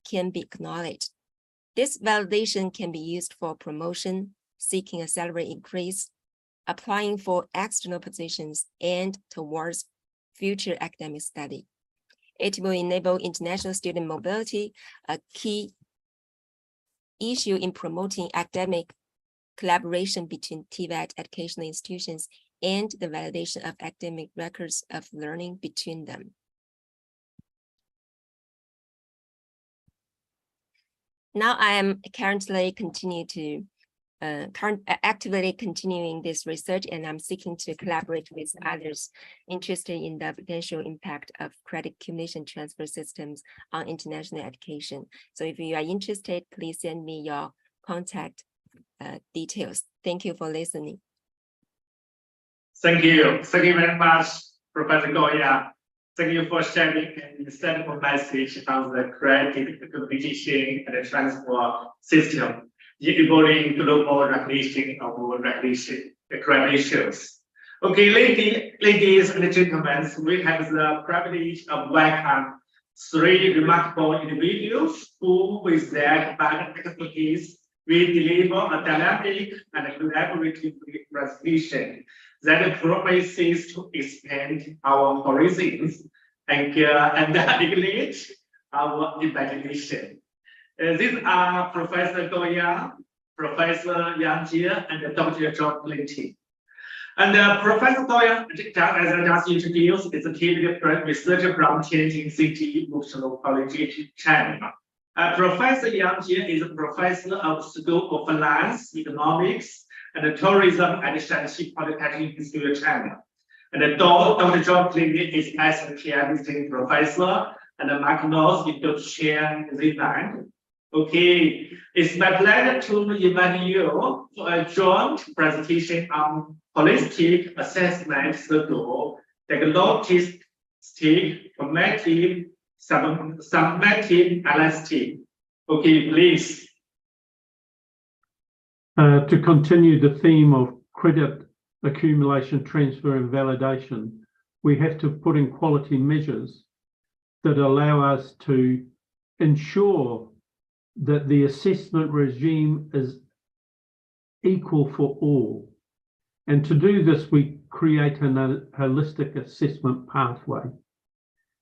can be acknowledged. This validation can be used for promotion, seeking a salary increase, applying for external positions, and towards future academic study. It will enable international student mobility, a key issue in promoting academic collaboration between TVET educational institutions and the validation of academic records of learning between them. Now I am currently actively continuing this research, and I'm seeking to collaborate with others interested in the potential impact of credit accumulation transfer systems on international education. So if you are interested, please send me your contact details. Thank you for listening. Thank you. Thank you very much, Professor Goya. Thank you for sharing an insightful message on the credit accumulation and transfer system, enabling global recognition of credentials. Okay, ladies and gentlemen, we have the privilege of welcome three remarkable individuals who, with their background expertise, will deliver a dynamic and collaborative presentation that promises to expand our horizons and ignite our imagination. These are Professor Goya, Professor Yang Jie, and Dr. John Linting. And Professor Goya, as I just introduced, is a tenured researcher from Tianjin City Vocational College, China. Professor Yang Jie is a professor of School of Finance, Economics, and Tourism at Shanxi Polytechnic Institute, China. And Dr. John Linting is SPM visiting professor and Magnus Institute Chair in Zealand. Okay, it's my pleasure to invite you for a joint presentation on holistic assessment circle, diagnostic, formative, summative analysis. Okay, please. To continue the theme of credit accumulation, transfer, and validation, we have to put in quality measures that allow us to ensure that the assessment regime is equal for all. And to do this, we create a holistic assessment pathway.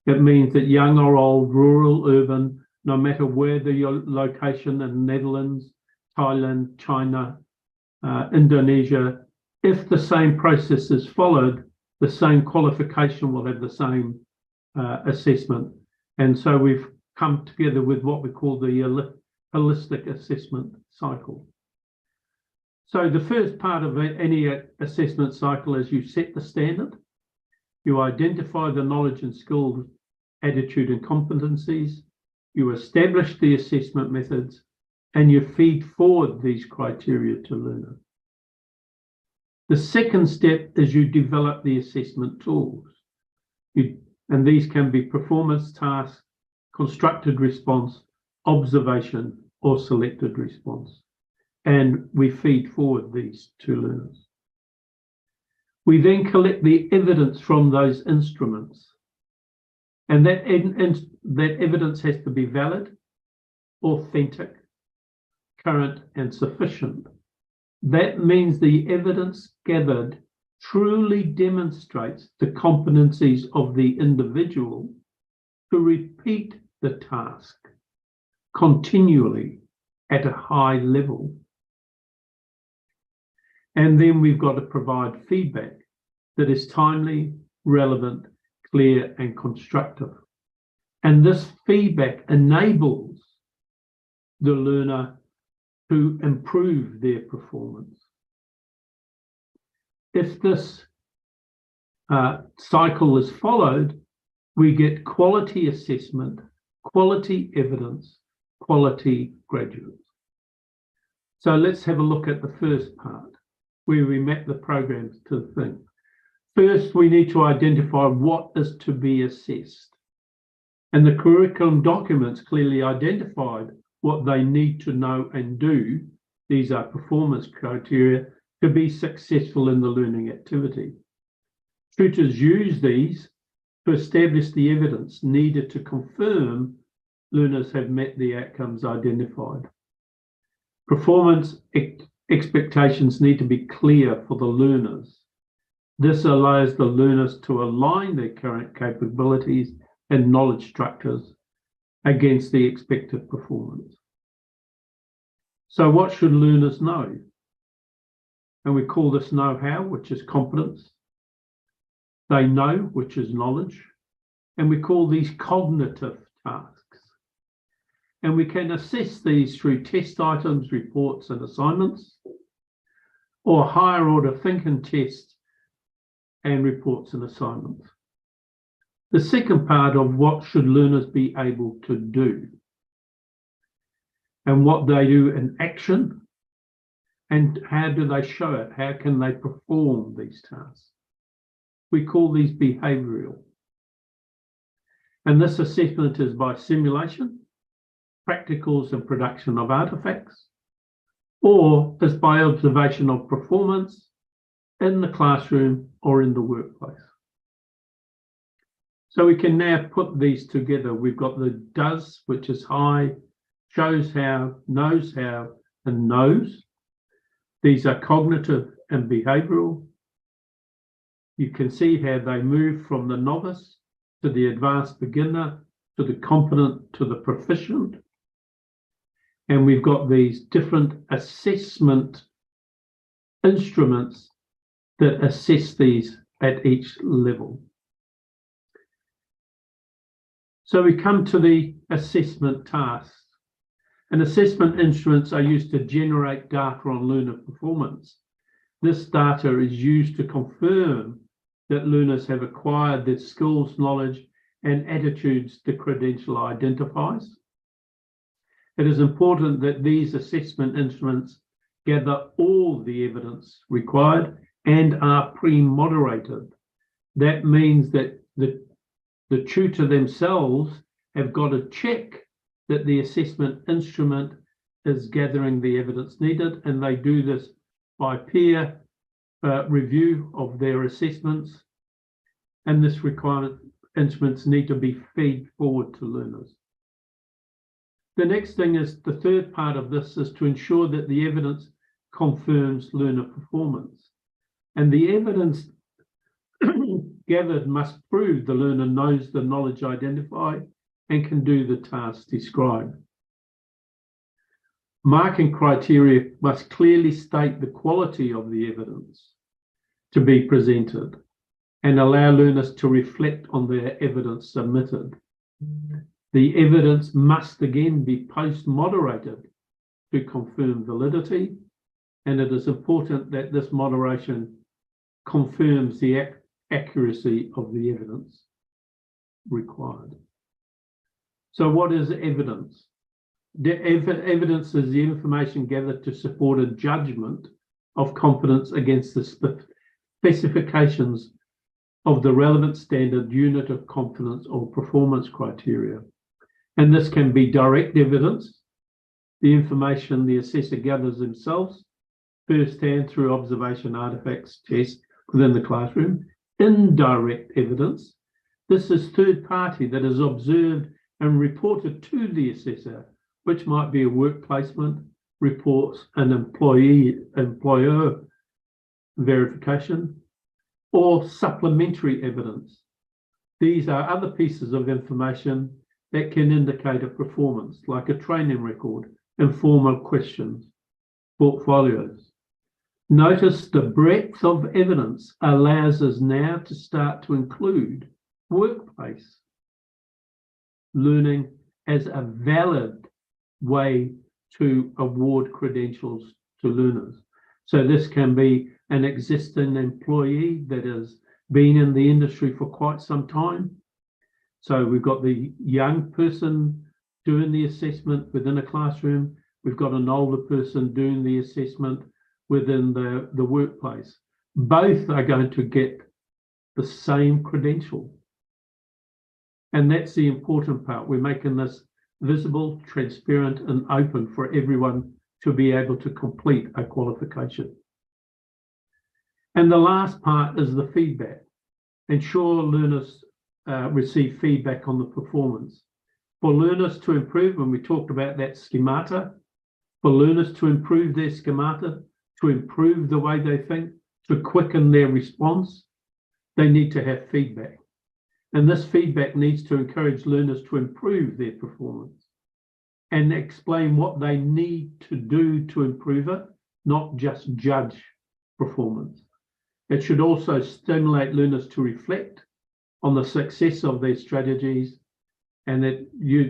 It means that young or old, rural, urban, no matter where the location in Netherlands, Thailand, China, Indonesia, if the same process is followed, the same qualification will have the same assessment. And so we've come together with what we call the holistic assessment cycle. So the first part of any assessment cycle is you set the standard, you identify the knowledge and skills, attitude and competencies, you establish the assessment methods, and you feed forward these criteria to learners. The second step is you develop the assessment tools. And these can be performance tasks, constructed response, observation, or selected response. And we feed forward these to learners. We then collect the evidence from those instruments. And that evidence has to be valid, authentic, current, and sufficient. That means the evidence gathered truly demonstrates the competencies of the individual to repeat the task continually at a high level. And then we've got to provide feedback that is timely, relevant, clear, and constructive. And this feedback enables the learner to improve their performance. If this cycle is followed, we get quality assessment, quality evidence, quality graduates. So let's have a look at the first part, where we map the programs to the thing. First, we need to identify what is to be assessed. And the curriculum documents clearly identified what they need to know and do. These are performance criteria to be successful in the learning activity. Tutors use these to establish the evidence needed to confirm learners have met the outcomes identified. Performance expectations need to be clear for the learners. This allows the learners to align their current capabilities and knowledge structures against the expected performance. So what should learners know? And we call this know-how, which is competence. They know, which is knowledge. And we call these cognitive tasks. And we can assess these through test items, reports, and assignments, or higher order thinking tests and reports and assignments. The second part of what should learners be able to do, and what they do in action, and how do they show it? How can they perform these tasks? We call these behavioural. And this assessment is by simulation, practicals and production of artefacts, or is by observation of performance in the classroom or in the workplace. So we can now put these together. We've got the does, which is high, shows how, knows how, and knows. These are cognitive and behavioural. You can see how they move from the novice to the advanced beginner, to the competent, to the proficient. And we've got these different assessment instruments that assess these at each level. So we come to the assessment tasks. And assessment instruments are used to generate data on learner performance. This data is used to confirm that learners have acquired the skills, knowledge, and attitudes the credential identifies. It is important that these assessment instruments gather all the evidence required and are pre-moderated. That means that the tutor themselves have got to check that the assessment instrument is gathering the evidence needed, and they do this by peer review of their assessments. And this requirement instruments need to be fed forward to learners. The next thing is, the third part of this is to ensure that the evidence confirms learner performance. And the evidence gathered must prove the learner knows the knowledge identified and can do the task described. Marking criteria must clearly state the quality of the evidence to be presented and allow learners to reflect on their evidence submitted. The evidence must again be post-moderated to confirm validity, and it is important that this moderation confirms the accuracy of the evidence required. So what is evidence? The evidence is the information gathered to support a judgment of competence against the specifications of the relevant standard unit of competence or performance criteria. And this can be direct evidence, the information the assessor gathers themselves, firsthand through observation, artifacts, tests within the classroom. Indirect evidence, this is third party that is observed and reported to the assessor, which might be a work placement, reports, an employer verification, or supplementary evidence. These are other pieces of information that can indicate a performance, like a training record, informal questions, portfolios. Notice the breadth of evidence allows us now to start to include workplace learning as a valid way to award credentials to learners. So this can be an existing employee that has been in the industry for quite some time. So we've got the young person doing the assessment within a classroom. We've got an older person doing the assessment within the workplace. Both are going to get the same credential. And that's the important part. We're making this visible, transparent, and open for everyone to be able to complete a qualification. And the last part is the feedback. Ensure learners receive feedback on the performance. For learners to improve, when we talked about that schemata, for learners to improve their schemata, to improve the way they think, to quicken their response, they need to have feedback. And this feedback needs to encourage learners to improve their performance and explain what they need to do to improve it, not just judge performance. It should also stimulate learners to reflect on the success of their strategies and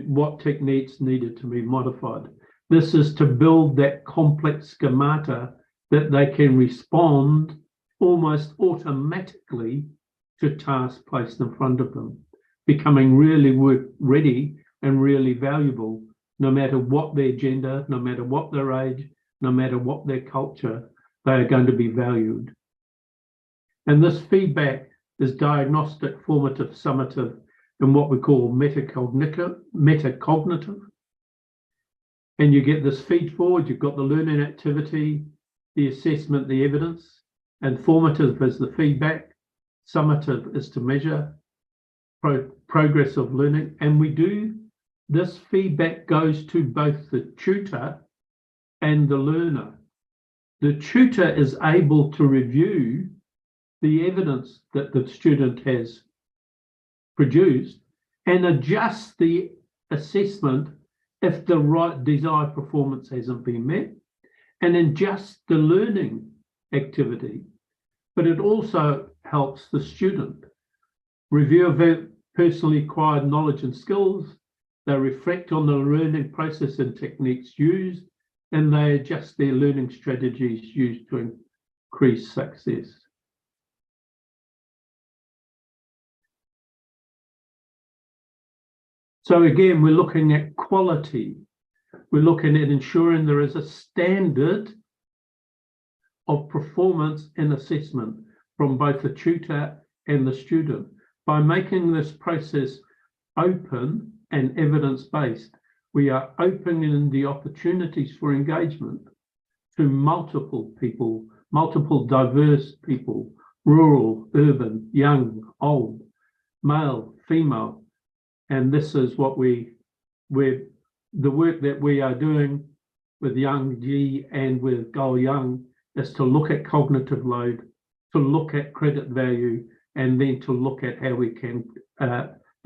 what techniques needed to be modified. This is to build that complex schemata that they can respond almost automatically to tasks placed in front of them, becoming really work ready and really valuable, no matter what their gender, no matter what their age, no matter what their culture, they are going to be valued. And this feedback is diagnostic, formative, summative, and what we call metacognitive. And you get this feed forward, you've got the learning activity, the assessment, the evidence, and formative is the feedback, summative is to measure progress of learning. And this feedback goes to both the tutor and the learner. The tutor is able to review the evidence that the student has produced and adjust the assessment if the right desired performance hasn't been met, and adjust the learning activity. But it also helps the student review of personally acquired knowledge and skills. They reflect on the learning process and techniques used, and they adjust their learning strategies used to increase success. So again, we're looking at quality. We're looking at ensuring there is a standard of performance and assessment from both the tutor and the student. By making this process open and evidence-based, we are opening the opportunities for engagement to multiple people, multiple diverse people, rural, urban, young, old, male, female. And this is what the work that we are doing with Young G and with Go Young is to look at cognitive load, to look at credit value, and then to look at how we can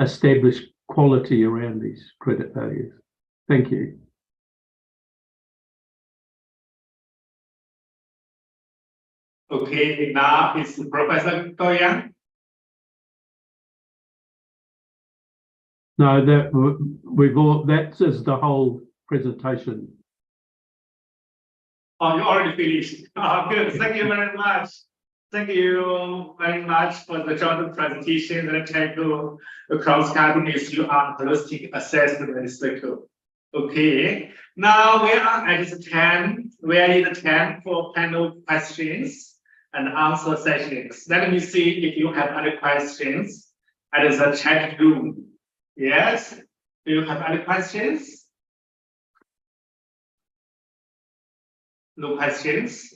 establish quality around these credit values. Thank you. Okay, now it's Professor Go Young. No, that is the whole presentation. Oh, you already finished. Oh, good. Thank you very much. Thank you very much for the joint presentation and take the cross-cutting issue on holistic assessment cycle. Okay, now we are at the 10. We are in the 10 for panel questions and answer sessions. Let me see if you have any questions at the chat room. Yes, do you have any questions? No questions?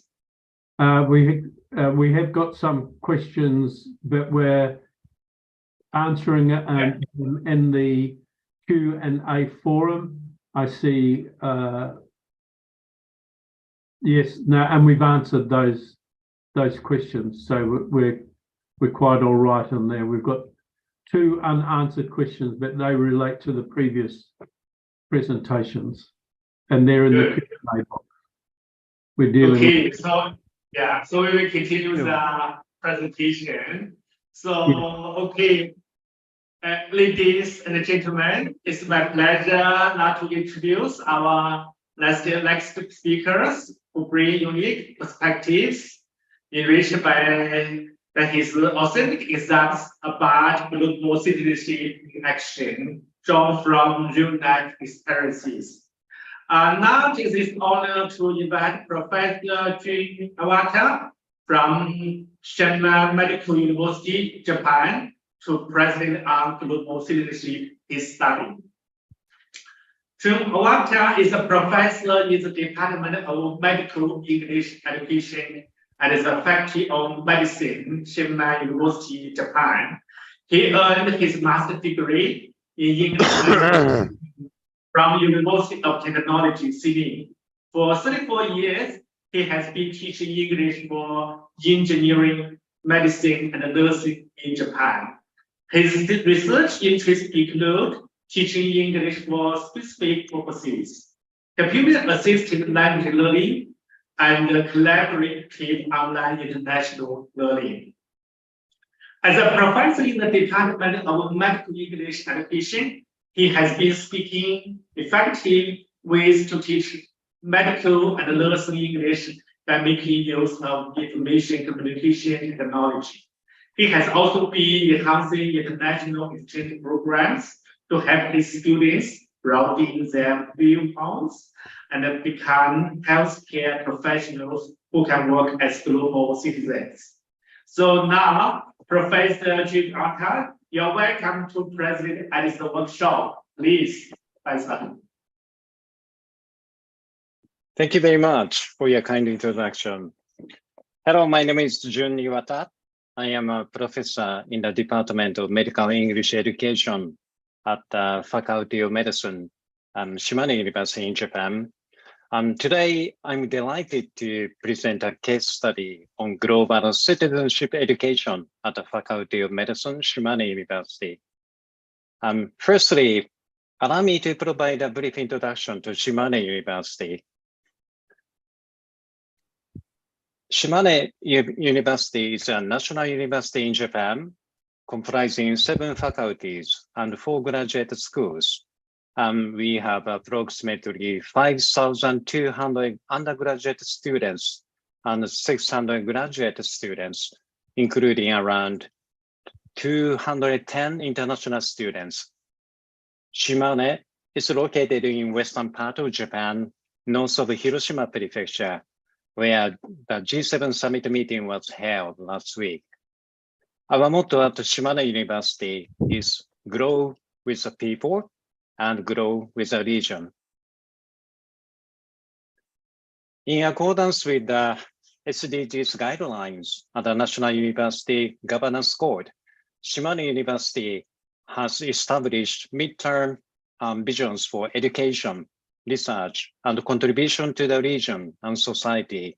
We have got some questions that we're answering in the Q&A forum. I see, yes, no, and we've answered those questions, so we're quite all right on there. We've got 2 unanswered questions, but they relate to the previous presentations, and they're in the Q&A box. We're dealing okay, so yeah, so we will continue the presentation. So, okay, ladies and gentlemen, it's my pleasure now to introduce our next speakers who bring unique perspectives enriched by his authentic insights about global citizenship in action, drawn from real-life experiences. Now it is an honor to invite Professor Jun Awata from Shanghai Medical University, Japan, to present on global citizenship his study. Jun Awata is a professor in the Department of Medical English Education and the Faculty of Medicine, Shanghai University, Japan. He earned his master's degree in English from University of Technology, Sydney. For 34 years, he has been teaching English for engineering, medicine, and nursing in Japan. His research interests include teaching English for specific purposes, computer-assisted language learning, and collaborative online international learning. As a professor in the Department of Medical English Education, He has been speaking effective ways to teach medical and nursing English by making use of information communication technology. He has also been enhancing international exchange programs to help his students broaden their viewpoints and become healthcare professionals who can work as global citizens. So now, Professor Jim Arthur, you're welcome to present at this workshop. Please, Professor. Thank you very much for your kind introduction. Hello, my name is Jun Iwata. I am a professor in the Department of Medical English Education at the Faculty of Medicine, Shimane University in Japan. Today, I'm delighted to present a case study on global citizenship education at the Faculty of Medicine, Shimane University. Firstly, allow me to provide a brief introduction to Shimane University. Shimane University is a national university in Japan, comprising 7 faculties and 4 graduate schools. We have approximately 5,200 undergraduate students and 600 graduate students, including around 210 international students. Shimane is located in western part of Japan, north of Hiroshima Prefecture, where the G7 summit meeting was held last week. Our motto at Shimane University is grow with the people and grow with the region. In accordance with the SDGs guidelines at the National University Governance Code, Shimane University has established midterm visions for education, research, and contribution to the region and society.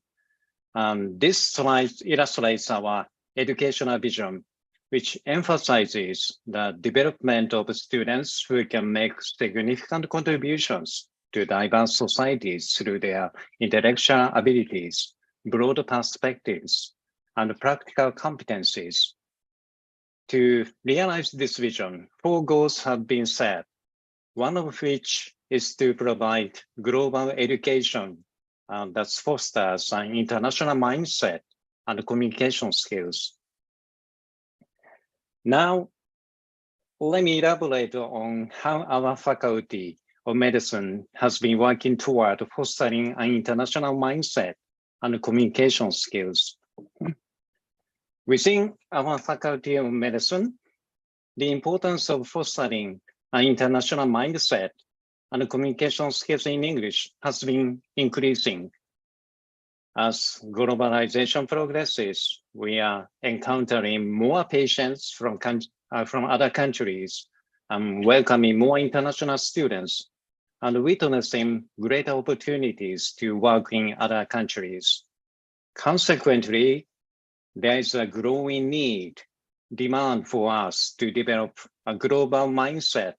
This slide illustrates our educational vision, which emphasizes the development of students who can make significant contributions to diverse societies through their intellectual abilities, broad perspectives, and practical competencies. To realize this vision, 4 goals have been set, one of which is to provide global education that fosters an international mindset and communication skills. Now, let me elaborate on how our Faculty of Medicine has been working toward fostering an international mindset and communication skills. Within our Faculty of Medicine, the importance of fostering an international mindset and communication skills in English has been increasing. As globalization progresses, we are encountering more patients from other countries and welcoming more international students and witnessing greater opportunities to work in other countries. Consequently, there is a growing demand for us to develop a global mindset,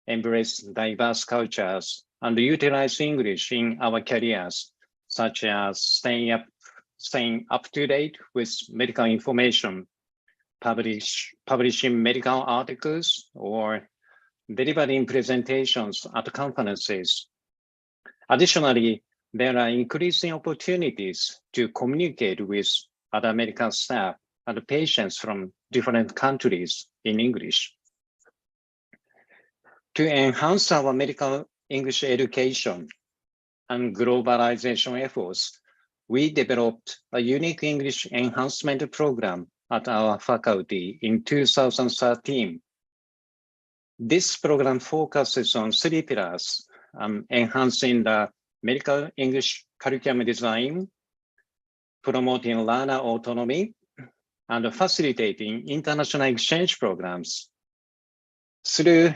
embrace diverse cultures, and utilize English in our careers, such as staying up to date with medical information, publishing medical articles, or delivering presentations at conferences. Additionally, there are increasing opportunities to communicate with other medical staff and patients from different countries in English. To enhance our medical English education and globalization efforts, we developed a unique English enhancement program at our faculty in 2013. This program focuses on 3 pillars: enhancing the medical English curriculum design, promoting learner autonomy, and facilitating international exchange programs. Through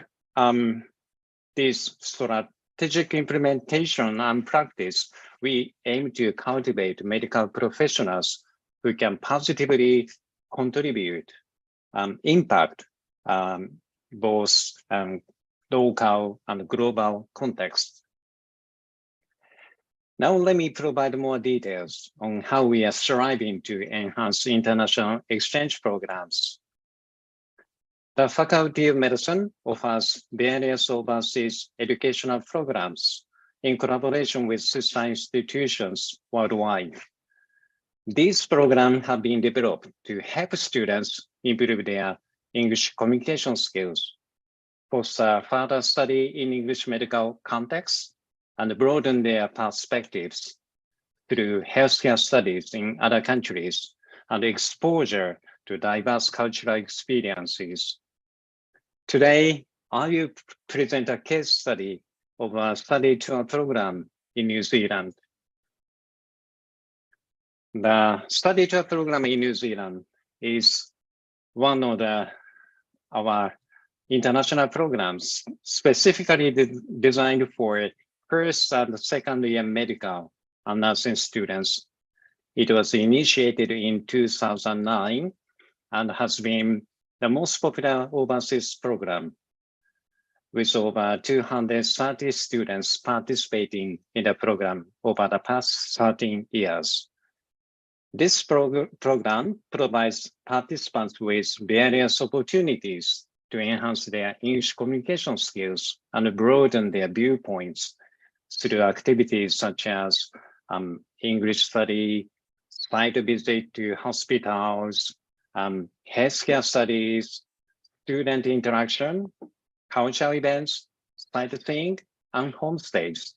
this strategic implementation and practice, we aim to cultivate medical professionals who can positively contribute, impact both local and global contexts. Now let me provide more details on how we are striving to enhance international exchange programs. The Faculty of Medicine offers various overseas educational programs in collaboration with sister institutions worldwide. These programs have been developed to help students improve their English communication skills, foster further study in English medical contexts, and broaden their perspectives through healthcare studies in other countries and exposure to diverse cultural experiences. Today, I will present a case study of a study tour program in New Zealand. The study tour program in New Zealand is one of our international programs specifically designed for first and second year medical and nursing students. It was initiated in 2009 and has been the most popular overseas program, with over 230 students participating in the program over the past 13 years. This program provides participants with various opportunities to enhance their English communication skills and broaden their viewpoints through activities such as English study, site visit to hospitals, healthcare studies, student interaction, cultural events, sightseeing, and homestays.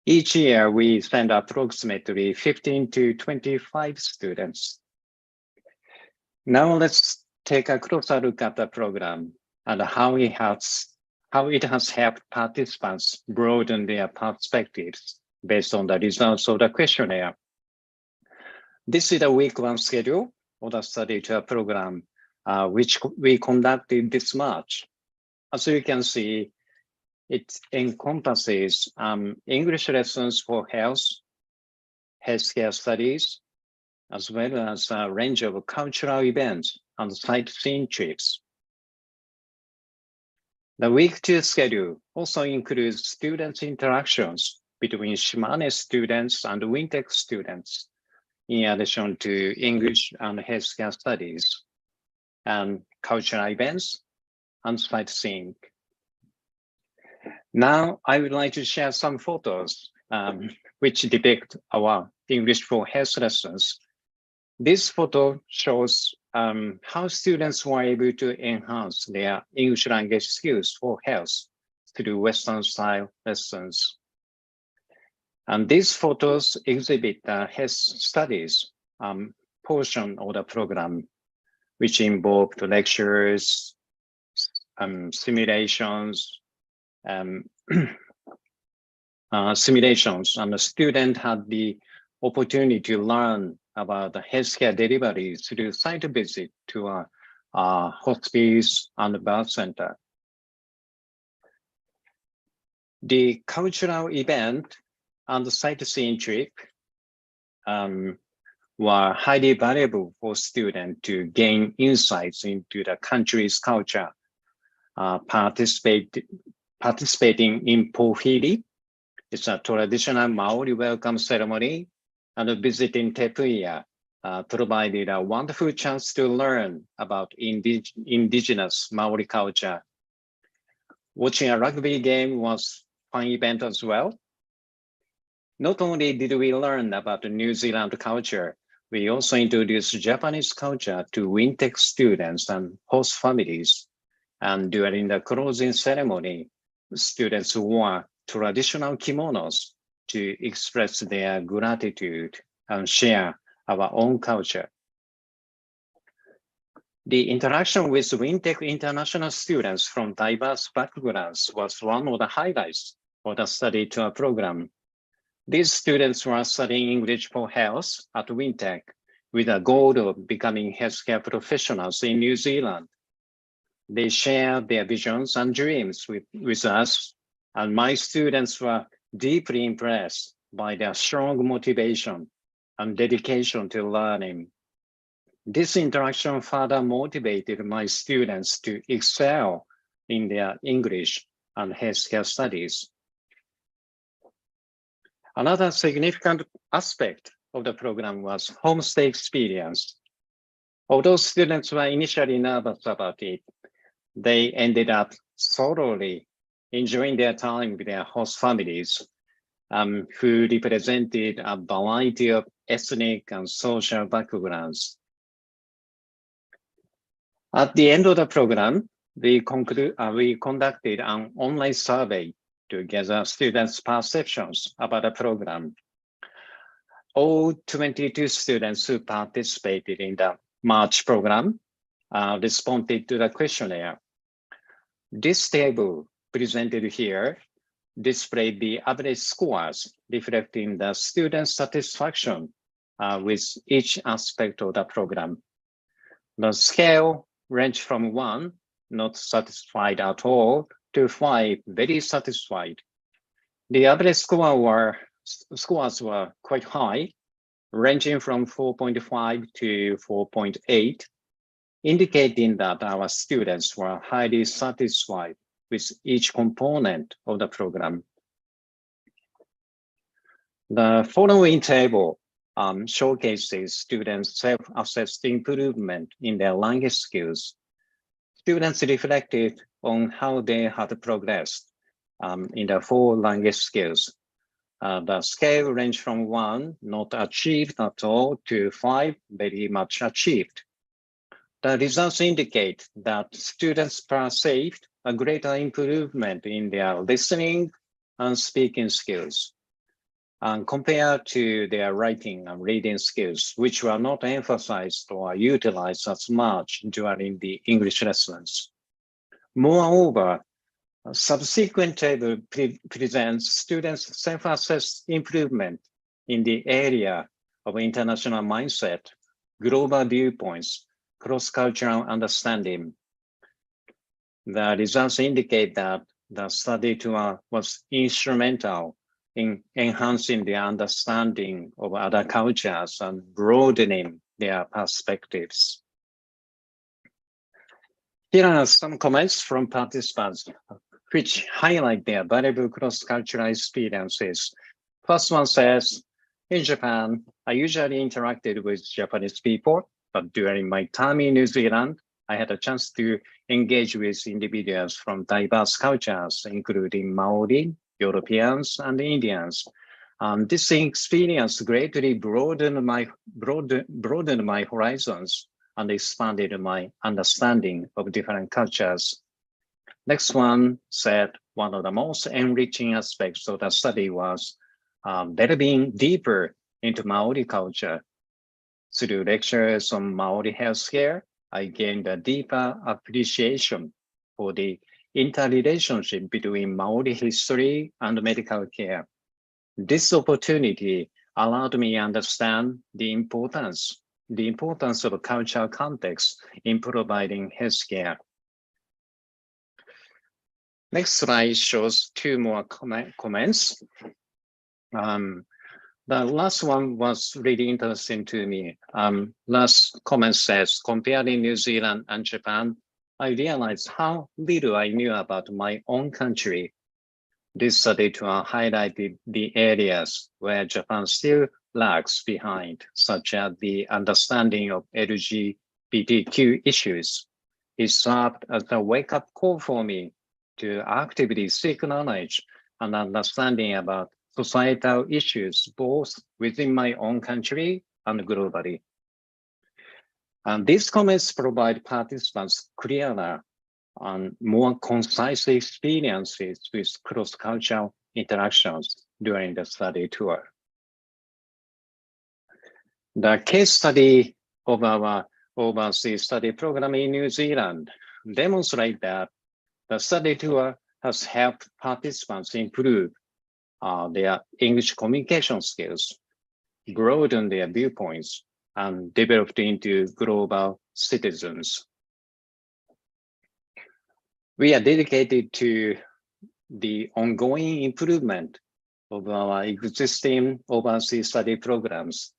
Each year, we send approximately 15 to 25 students. Now let's take a closer look at the program and how it has helped participants broaden their perspectives based on the results of the questionnaire. This is the week 1 schedule of the study tour program, which we conducted this March. As you can see, it encompasses English lessons for healthcare studies, as well as a range of cultural events and sightseeing trips. The week 2 schedule also includes students' interactions between Shimane students and Wintec students, in addition to English and healthcare studies, and cultural events and sightseeing. Now, I would like to share some photos which depict our English for Health lessons. This photo shows how students were able to enhance their English language skills for health through Western style lessons. And these photos exhibit the health studies portion of the program, which involved lectures, simulations, and the student had the opportunity to learn about the healthcare delivery through site visit to a hospice and birth center. The cultural event and the sightseeing trip were highly valuable for students to gain insights into the country's culture, participating in Pohiri. It's a traditional Maori welcome ceremony, and visiting Te Puia provided a wonderful chance to learn about indigenous Maori culture. Watching a rugby game was a fun event as well. Not only did we learn about the New Zealand culture, we also introduced Japanese culture to Wintec students and host families. And during the closing ceremony, students wore traditional kimonos to express their gratitude and share our own culture. The interaction with Wintec international students from diverse backgrounds was one of the highlights of the study tour program. These students were studying English for health at Wintec with a goal of becoming healthcare professionals in New Zealand. They shared their visions and dreams with us, and my students were deeply impressed by their strong motivation and dedication to learning. This interaction further motivated my students to excel in their English and healthcare studies. Another significant aspect of the program was homestay experience. Although students were initially nervous about it, they ended up thoroughly enjoying their time with their host families, who represented a variety of ethnic and social backgrounds. At the end of the program, we conducted an online survey to gather students' perceptions about the program. All 22 students who participated in the March program responded to the questionnaire. This table presented here displayed the average scores reflecting the students' satisfaction with each aspect of the program. The scale ranged from 1, not satisfied at all, to 5, very satisfied. The average scores were quite high, ranging from 4.5 to 4.8, indicating that our students were highly satisfied with each component of the program. The following table showcases students' self-assessed improvement in their language skills. Students reflected on how they had progressed in the 4 language skills. The scale ranged from 1, not achieved at all, to 5, very much achieved. The results indicate that students perceived a greater improvement in their listening and speaking skills, compared to their writing and reading skills, which were not emphasized or utilized as much during the English lessons. Moreover, a subsequent table presents students' self-assessed improvement in the area of international mindset, global viewpoints, cross-cultural understanding. The results indicate that the study tour was instrumental in enhancing their understanding of other cultures and broadening their perspectives. Here are some comments from participants which highlight their valuable cross-cultural experiences. First one says, in Japan, I usually interacted with Japanese people, but during my time in New Zealand, I had a chance to engage with individuals from diverse cultures, including Maori, Europeans, and Indians. This experience greatly broadened my horizons and expanded my understanding of different cultures. Next one said one of the most enriching aspects of the study was delving deeper into Maori culture. Through lectures on Maori healthcare, I gained a deeper appreciation for the interrelationship between Maori history and medical care. This opportunity allowed me to understand the importance of cultural context in providing healthcare. Next slide shows 2 more comments. The last one was really interesting to me. Last comment says, comparing New Zealand and Japan, I realized how little I knew about my own country. This study tour highlighted the areas where Japan still lags behind, such as the understanding of LGBTQ issues. It served as a wake-up call for me to actively seek knowledge and understanding about societal issues, both within my own country and globally. And these comments provide participants clearer and more concise experiences with cross-cultural interactions during the study tour. The case study of our overseas study program in New Zealand demonstrates that the study tour has helped participants improve their English communication skills, broaden their viewpoints, and develop into global citizens. We are dedicated to the ongoing improvement of our existing overseas study programs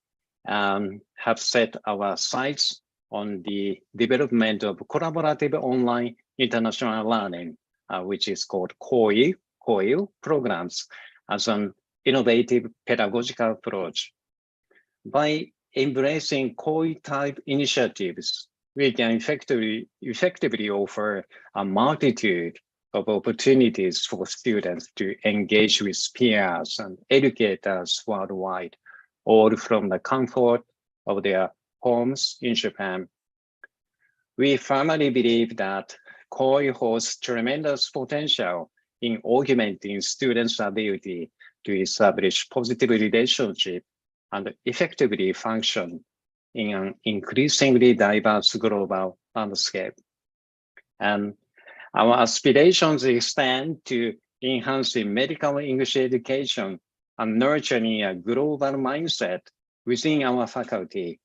and have set our sights on the development of collaborative online international learning, which is called COIL programs, as an innovative pedagogical approach. By embracing COIL-type initiatives, we can effectively offer a multitude of opportunities for students to engage with peers and educators worldwide, all from the comfort of their homes in Japan. We firmly believe that COI holds tremendous potential in augmenting students' ability to establish positive relationships and effectively function in an increasingly diverse global landscape. And our aspirations extend to enhancing medical English education and nurturing a global mindset within our faculty.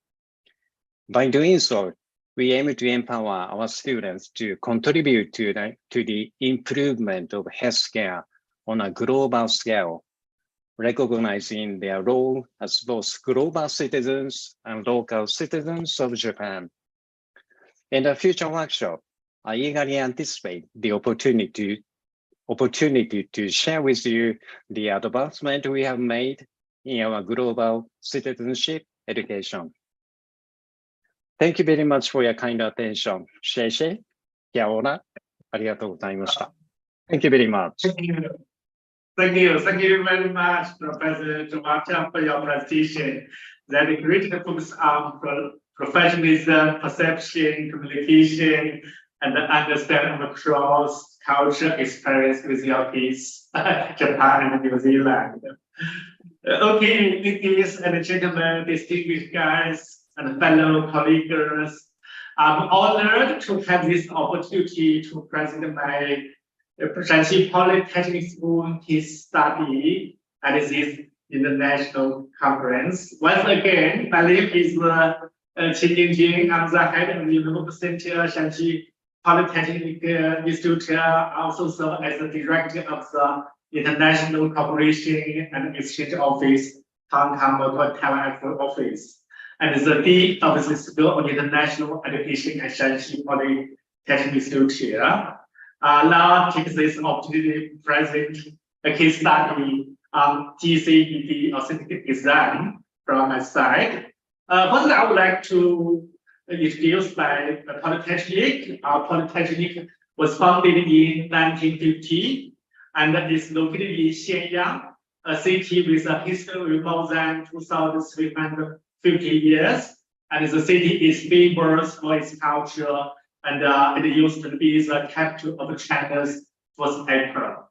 By doing so, we aim to empower our students to contribute to the improvement of healthcare on a global scale, recognizing their role as both global citizens and local citizens of Japan. In the future workshop, I eagerly anticipate the opportunity to share with you the advancement we have made in our global citizenship education. Thank you very much for your kind attention. 谢谢。Kia ora. ありがとうございました。Thank you very much. Thank you very much, Professor Jumata, for your presentation. That greatly focus on professionalism, perception, communication, and understanding across culture experience with your piece, Japan and New Zealand. Okay, ladies and gentlemen, distinguished guys and fellow colleagues, I'm honored to have this opportunity to present my Shanxi Polytechnic School case study at this international conference. Once again, my name is Qin Jingjing. I'm the head of the Development Center, Shanxi Polytechnic Institute. I also serve as the director of the International Cooperation and Exchange Office, Hong Kong Taiwan Office, and the dean of the School of International Education at Shanxi Polytechnic Institute. Now take this opportunity to present a case study on GCED or certificate exam from my side. First, I would like to introduce my Polytechnic. Our Polytechnic was founded in 1950 and is located in Xianyang, a city with a history of more than 2,350 years. And the city is famous for its culture, and it used to be the capital of China's first emperor.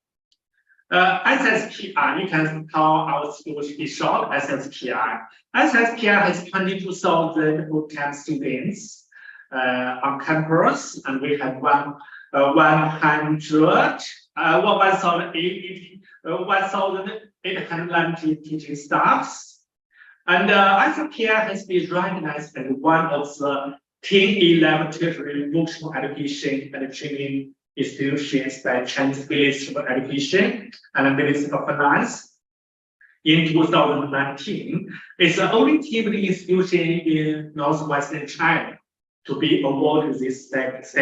SSPI, you can call our school in short SSPI. SSPI has 22,000 full-time students on campus, and we have 1,890 teaching staffs. And SSPI has been recognized as one of the 10 laboratory vocational education and training institutions by Chinese Ministry of Education and Ministry of Finance. In 2019, it's the only TVD institution in northwestern China to be awarded this status.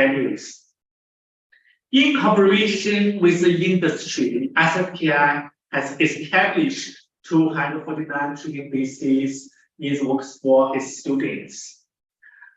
In cooperation with the industry, SFPI has established 249 training bases in the works for its students.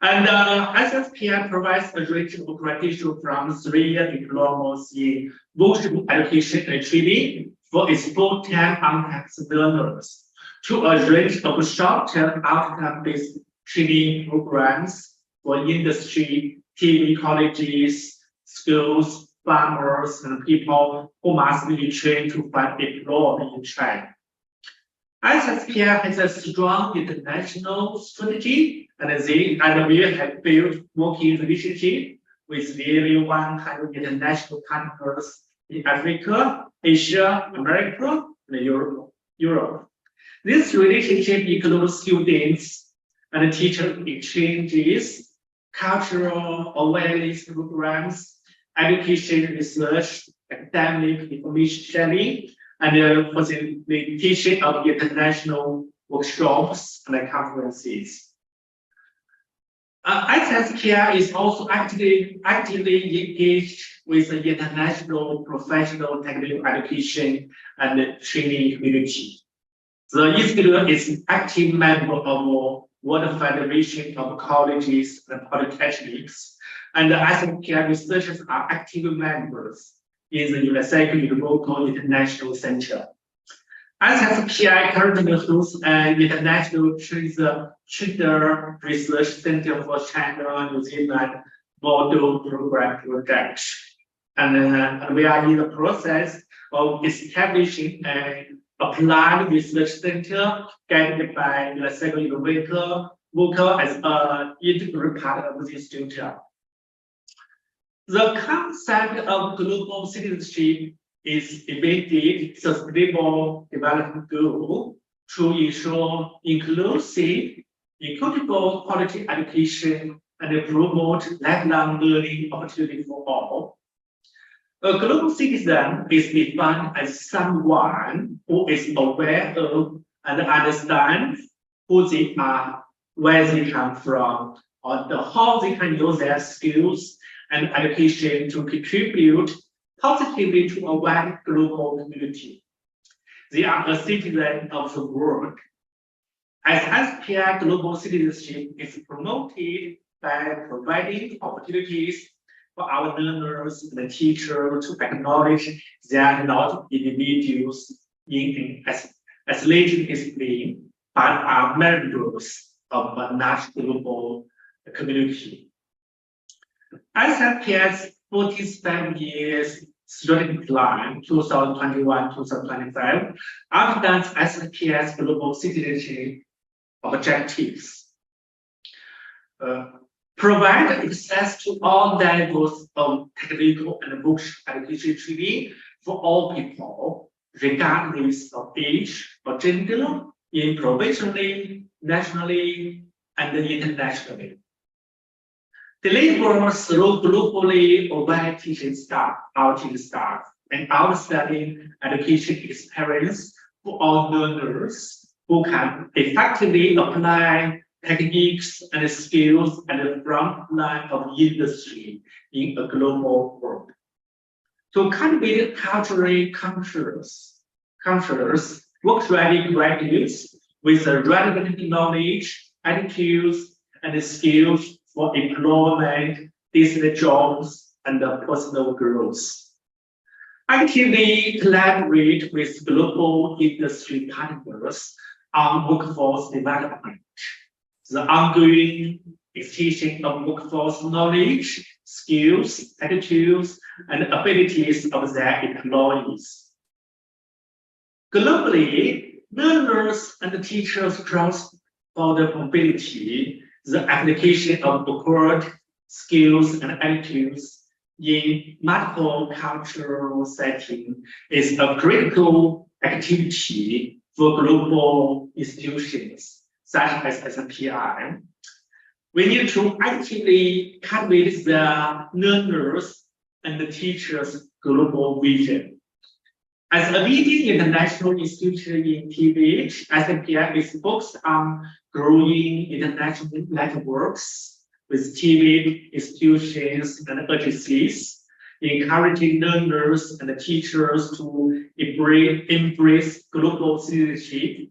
And SFPI provides a range of accreditation from 3-year diplomas in vocational education and training for its full-time on-campus learners to a range of short-term outcome-based training programs for industry, TV colleges, schools, farmers, and people who must be trained to find employment in China. SFPI has a strong international strategy, and we have built working relationship with nearly 100 international partners in Africa, Asia, America, and Europe. This relationship includes students and teacher exchanges, cultural awareness programs, education research, academic information sharing, and facilitation of international workshops and conferences. SSPI is also actively engaged with the international professional technical education and training community. The institute is an active member of World Federation of Colleges and Polytechnics, and the ICPI researchers are active members in the Unicycle Local International Center. ICPI currently hosts an international trader research center for China, New Zealand model program project. And we are in the process of establishing an applied research center guided by the Unicycle Innovator Vocal as an integral part of this center. The concept of global citizenship is embedded sustainable development goal to ensure inclusive, equitable quality education and promote lifelong learning opportunity for all. A global citizen is defined as someone who is aware of and understands who they are, where they come from, or how they can use their skills and education to contribute positively to a wide global community. They are a citizen of the world. As ICPI global citizenship is promoted by providing opportunities for our learners and the teachers to acknowledge they are not individuals in an isolated discipline, but are members of a large global community. ICPI's 47 years strategic plan 2021-2025 outlines ICPI's global citizenship objectives. Provide access to all levels of technical and vocational education training for all people, regardless of age or gender, in provincially, nationally, and internationally. Deliver through globally aware teaching staff, our teaching staff, and outstanding education experience for all learners who can effectively apply techniques and skills at the front line of industry in a global world. To cultivate culturally conscious, work-ready graduates with the relevant knowledge, attitudes, and skills for employment, decent jobs, and personal growth. Actively collaborate with global industry partners on workforce development. The ongoing extension of workforce knowledge, skills, attitudes, and abilities of their employees. Globally, learners and teachers cross-border mobility, the application of acquired skills and attitudes in multiple cultural settings is a critical activity for global institutions such as ICPI. We need to actively cultivate the learners and the teachers' global vision. As a leading international institution in TVH, ICPI is focused on growing international networks with TVH institutions and agencies, encouraging learners and teachers to embrace global citizenship.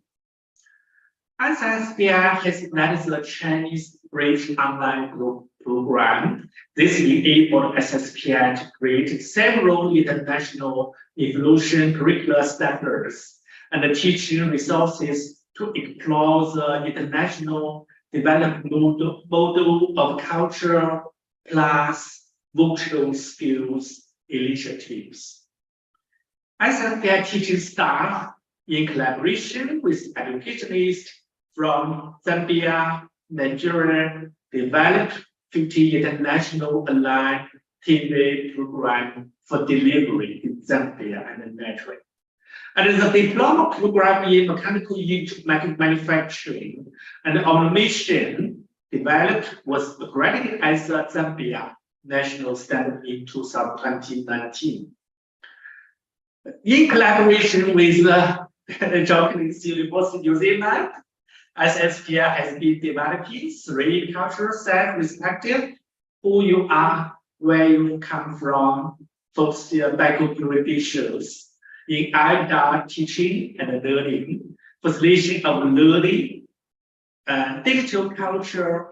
ICPI has managed the Chinese Bridge online group program. This enabled ICPI to create several international evolution curricular standards and the teaching resources to explore the international development model of culture plus vocational skills initiatives. ICPI teaching staff, in collaboration with educationists from Zambia, Nigeria, developed 50 international aligned TV program for delivery in Zambia and Nigeria. And the diploma program in mechanical manufacturing and automation developed was accredited as a Zambia national standard in 2019. In collaboration with John University New Zealand, ICPI has been developing 3 cultural self-respective, who you are, where you come from, focused bicultural issues in AIDA teaching and learning, facilitation of learning, digital culture,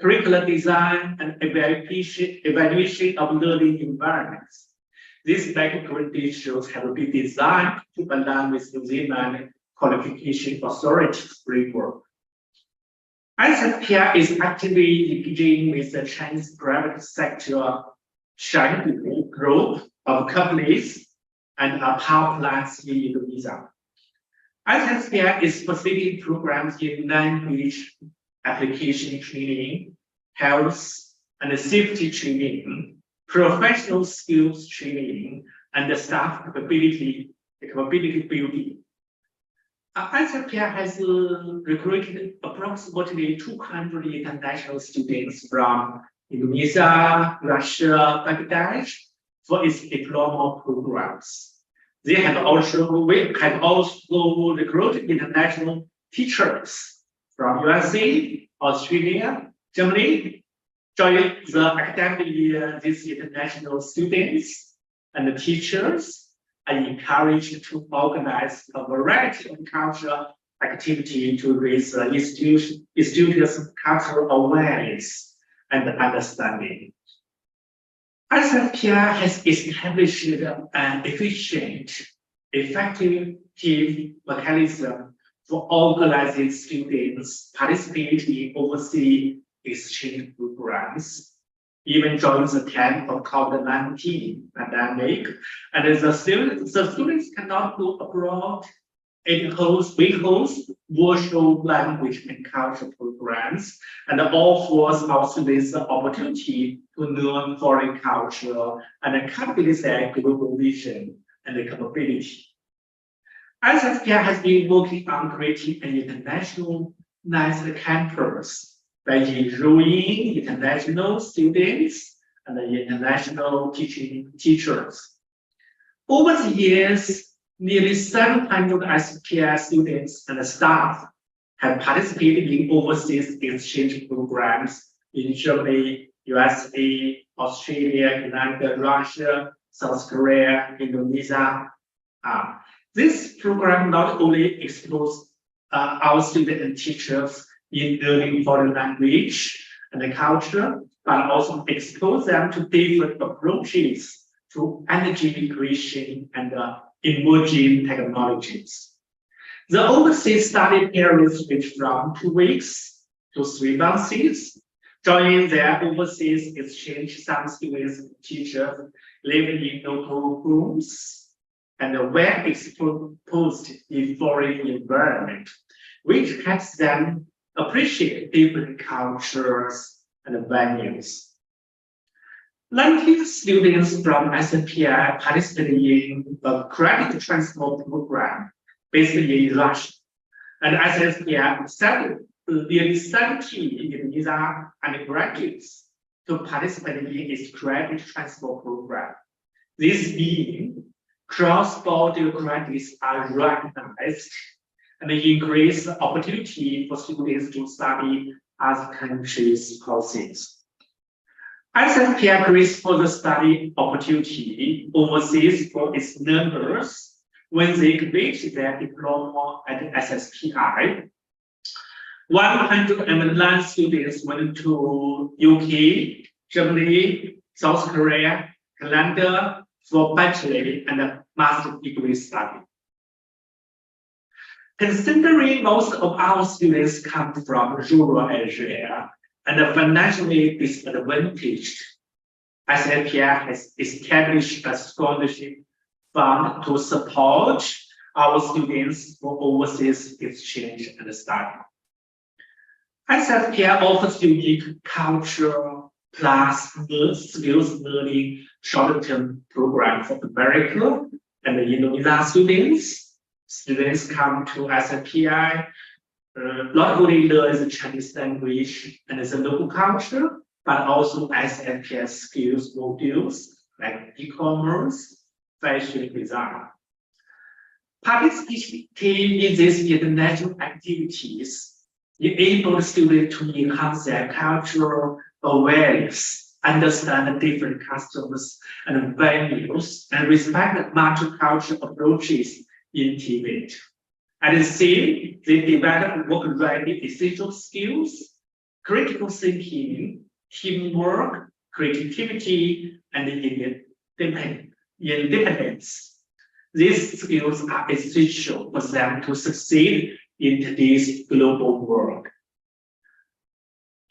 curricular design, and evaluation of learning environments. These micro-credentials have been designed to align with New Zealand Qualification Authority's framework. ISFPI is actively engaging with the Chinese private sector Shanghai group of companies and power plants in Indonesia. ISFPI is facilitating programs in language application training, health and safety training, professional skills training, and staff capability building. ISFPI has recruited approximately 200 international students from Indonesia, Russia, Bangladesh for its diploma programs. We have also recruited international teachers from USA, Australia, Germany. During the academic year, these international students and teachers are encouraged to organize a variety of cultural activity to raise the students' cultural awareness and understanding. ISFPI has established an efficient, effective mechanism for organizing students participating in overseas exchange programs, even during the time of COVID-19 pandemic. And the students cannot go abroad. We host virtual language and culture programs and offers our students the opportunity to learn foreign culture and cultivate their global vision and capability. ISFPI has been working on creating an internationalized campus by enrolling international students and international teachers. Over the years, nearly 700 ISFPI students and staff have participated in overseas exchange programs in Germany, USA, Australia, Canada, Russia, South Korea, Indonesia. This program not only explores our students and teachers in learning foreign language and culture, but also expose them to different approaches to energy creation and emerging technologies. The overseas study periods range from 2 weeks to 3 months. During their overseas exchange, some students and teachers live in local homes and were exposed in foreign environment, which helps them appreciate different cultures and values. 19 students from ISFPI participated in a credit transfer program based in Russia, and ISFPI accepted nearly 70 Indonesian undergraduates to participate in its credit transfer program. This means cross-border credits are recognized and increase the opportunity for students to study other countries' courses. ISFPI creates further study opportunity overseas for its members when they complete their diploma at ISFPI. 109 students went to UK, Germany, South Korea, Canada for bachelor and master degree study. Considering most of our students come from rural area and are financially disadvantaged, ISFPI has established a scholarship fund to support our students for overseas exchange and study. ISFPI offers unique culture plus skills learning short-term program for America and Indonesia students. Students come to ISFPI not only learn the Chinese language and the local culture, but also ISFPI skills modules like e-commerce, fashion design. Participating in these international activities enables students to enhance their cultural awareness, understand different customs and values, and respect multicultural approaches in Tibet. At the same, they develop work variety essential skills, critical thinking, teamwork, creativity, and independence. These skills are essential for them to succeed in today's global world.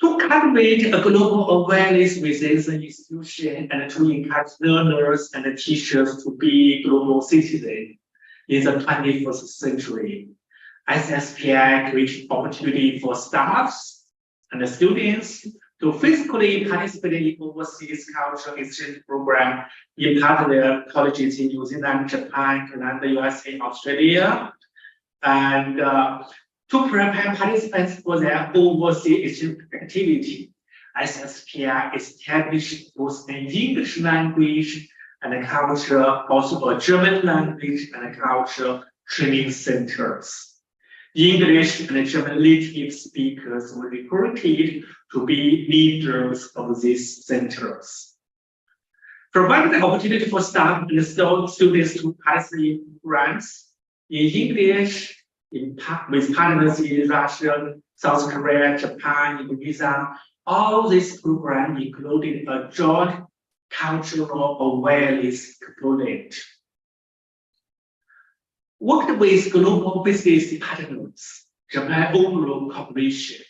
To cultivate a global awareness within the institution and to encourage learners and teachers to be global citizens in the 21st century, SSPI creates opportunity for staffs and students to physically participate in overseas cultural exchange program in partner colleges in New Zealand, Japan, Canada, USA, Australia, and to prepare participants for their overseas exchange activity. SSPI established both an English language and culture, also a German language and culture training centers. English and German native speakers were recruited to be leaders of these centers. Providing the opportunity for staff and students to participate in programs in English, with partners in Russia, South Korea, Japan, Indonesia. All these programs included a joint cultural awareness component. Worked with global business partners, Japan Overall Corporation,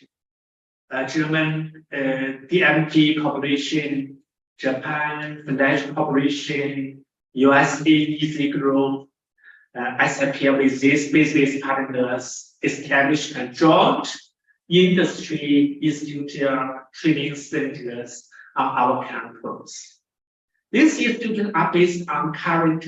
German DMG Corporation, Japan Financial Corporation, USA Easy Group, SIPL with these business partners established a joint industry institute training centers on our campus. These institutes are based on current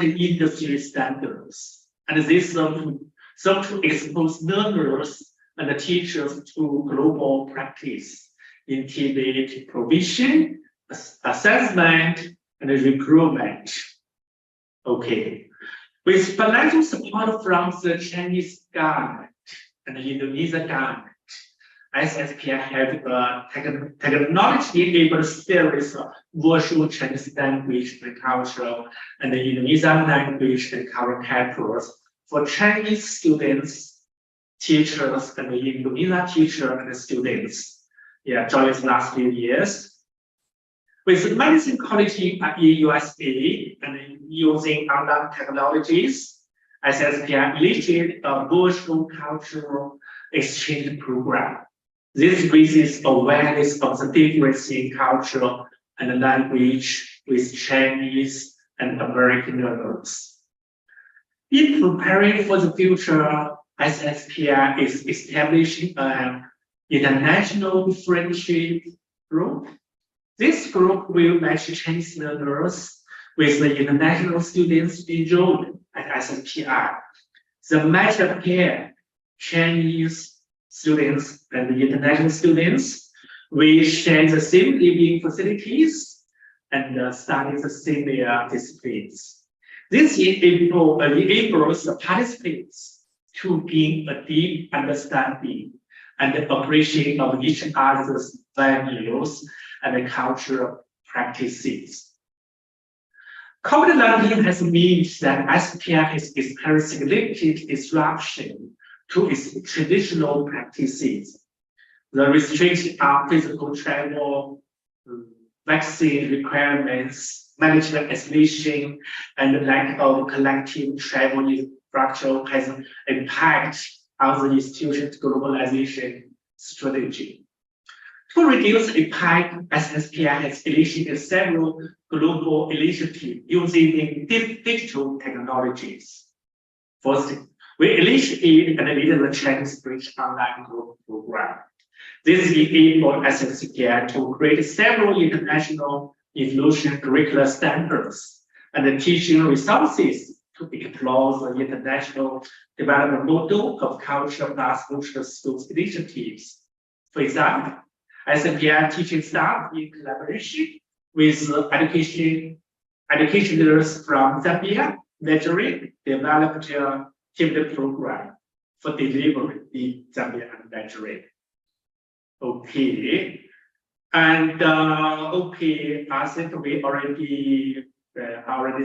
industry standards, and they serve to expose learners and teachers to global practice in TVET provision, assessment, and recruitment. Okay. With financial support from the Chinese government and the Indonesian government, SSPI have a technology-enabled series of virtual Chinese language and culture and the Indonesian language and culture capitals for Chinese students, teachers, and the Indonesian teachers and students. During the last few years. With medicine college in USA and using online technologies, SSPI initiated a virtual cultural exchange program. This raises awareness of the difference in culture and language with Chinese and American learners. In preparing for the future, SSPI is establishing an international friendship group. This group will match Chinese learners with the international students enrolled at SSPI. The matched pair, Chinese students and the international students, will share the same living facilities and study the similar disciplines. This enables the participants to gain a deep understanding and appreciation of each other's values and cultural practices. COVID-19 has meant that SSPI has experienced significant disruption to its traditional practices. The restrictions on physical travel, vaccine requirements, management isolation, and lack of collective travel infrastructure has an impact on the institution's globalization strategy. To reduce impact, SSPI has initiated several global initiatives using digital technologies. First, we initiated and lead the Chinese Bridge Online Group program. This enabled SSPI to create several international inclusion curricular standards and teaching resources to explore the international development model of culture plus social skills initiatives. For example, SSPI teaching staff in collaboration with educators from Zambia, Nigeria, developed a teamed program for delivery in Zambia and Nigeria. Okay, and I think we already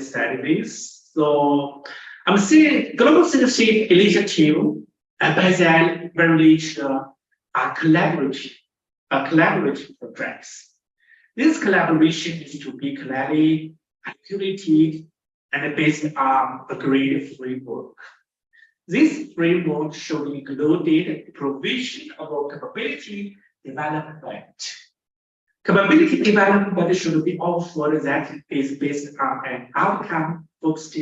said this. So I'm seeing global citizenship initiative by that very nature are collaborative projects. This collaboration is to be clearly articulated and based on agreed framework. This framework should include provision of capability development. Capability development should be offered that is based on an outcome-focused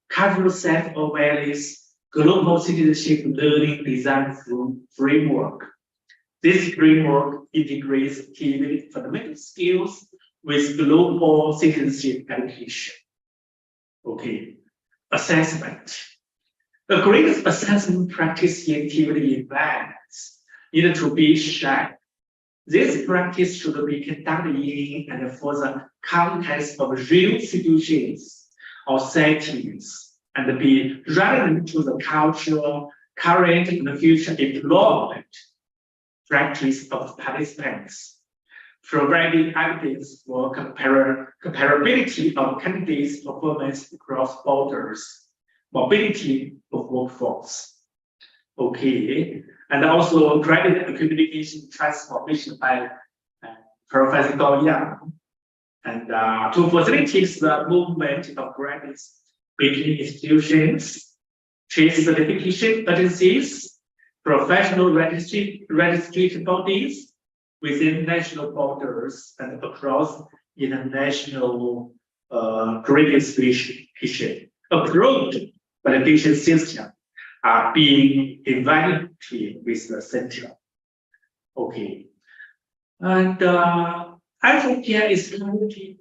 cultural self-awareness, global citizenship learning design framework. This framework integrates key fundamental skills with global citizenship education. Okay, assessment. A great assessment practice activity events need to be shared. This practice should be conducted in and for the context of real situations or settings and be relevant to the culture, current and future employment practice of participants, providing evidence for comparability of candidates' performance across borders, mobility of workforce. Okay, and also credit communication transformation by Professor Gao Yang, and to facilitate the movement of graduates between institutions, trade certification agencies, professional registration bodies within national borders and across international registration. Approved validation system are being evaluated with the center. Okay. And IFOPIA is currently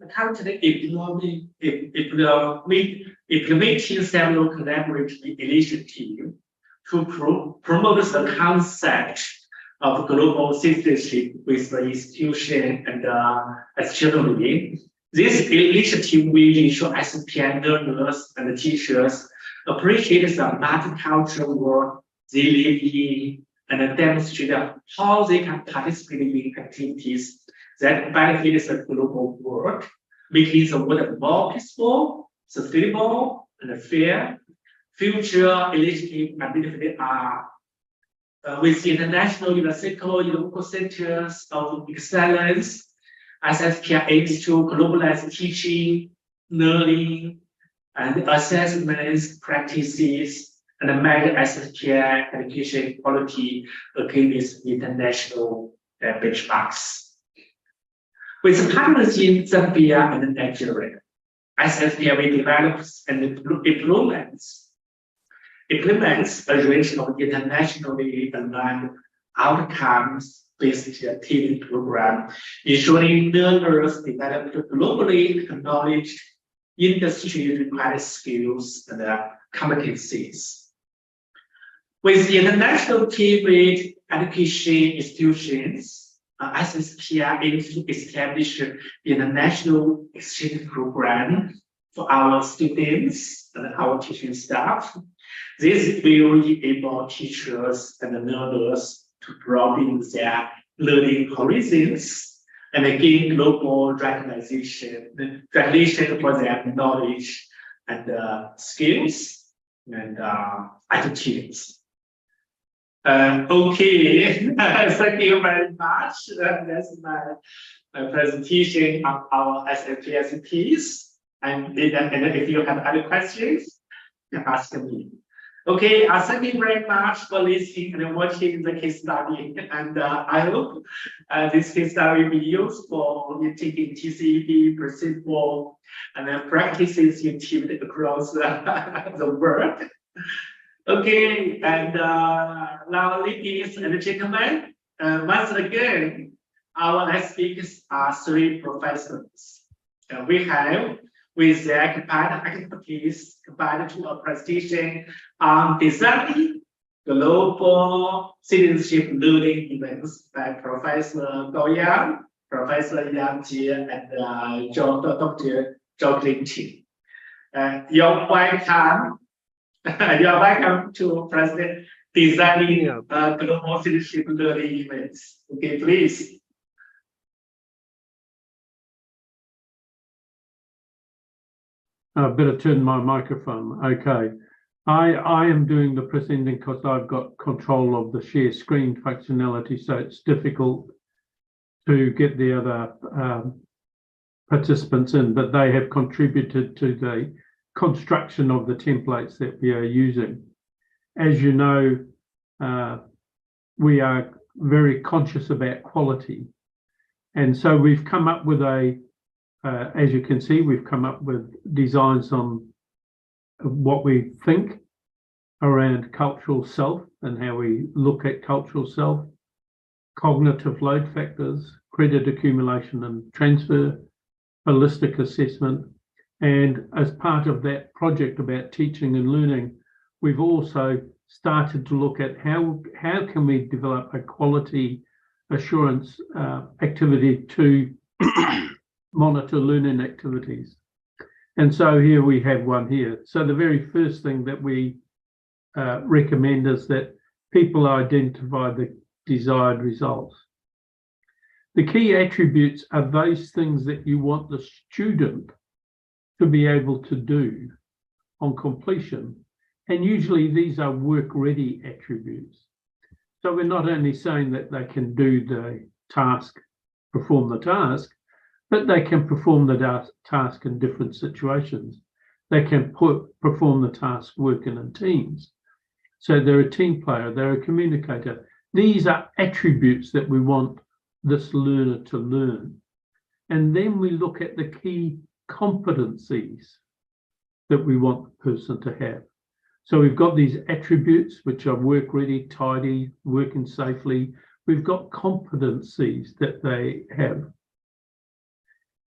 implementing several collaborative initiatives to promote the concept of global citizenship with the institution and externally. This initiative will ensure IFOPIA learners and teachers appreciate the multicultural world they live in and demonstrate how they can participate in activities that benefit the global world, making the world more peaceful, sustainable, and fair. Future initiatives and benefit are with international UNESCO local centers of excellence. IFOPIA aims to globalize teaching, learning, and assessment practices and measure IFOPIA education quality against international benchmarks. With partners in Zambia and Nigeria, IFOPIA will develop and implements a range of internationally aligned outcomes-based activity program, ensuring learners develop globally acknowledged industry-required skills and competencies. With the international private education institutions, IFOPIA aims to establish an international exchange program for our students and our teaching staff. This will enable teachers and learners to broaden their learning horizons and gain global recognition for their knowledge and skills and attitudes. Okay, thank you very much. That's my presentation of our IFOPIA piece. And if you have other questions, you can ask me. Okay, thank you very much for listening and watching the case study. And I hope this case study will be useful in taking TCEP principle and practices achieved across the world. Okay, and now, ladies and gentlemen, once again, our next speakers are three professors. We have, with their combined expertise, combined to a presentation on designing global citizenship learning events by Professor Gao Yang, Professor Yang Jie, and Dr. Zhao Jingqing. You're welcome. You're welcome to present designing global citizenship learning events. Okay, please. I better turn my microphone. Okay. I am doing the presenting because I've got control of the share screen functionality, so it's difficult to get the other participants in, but they have contributed to the construction of the templates that we are using. As you know, we are very conscious about quality. And so we've come up with as you can see, we've come up with designs on what we think around cultural self and how we look at cultural self, cognitive load factors, credit accumulation and transfer, holistic assessment. And as part of that project about teaching and learning, we've also started to look at how can we develop a quality assurance activity to monitor learning activities. And so here we have one here. So the very first thing that we recommend is that people identify the desired results. The key attributes are those things that you want the student to be able to do on completion. And usually these are work-ready attributes. So we're not only saying that they can do the task, perform the task, but they can perform the task in different situations. They can perform the task working in teams. So they're a team player, they're a communicator. These are attributes that we want this learner to learn. And then we look at the key competencies that we want the person to have. So we've got these attributes, which are work ready, tidy, working safely. We've got competencies that they have.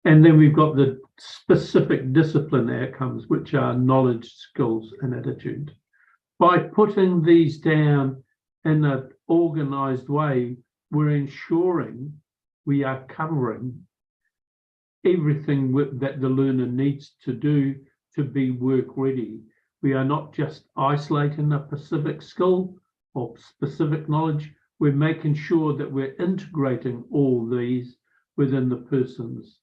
And then we've got the specific discipline outcomes, which are knowledge, skills, and attitude. By putting these down in an organized way, we're ensuring we are covering everything that the learner needs to do to be work ready. We are not just isolating a specific skill or specific knowledge. We're making sure that we're integrating all these within the person's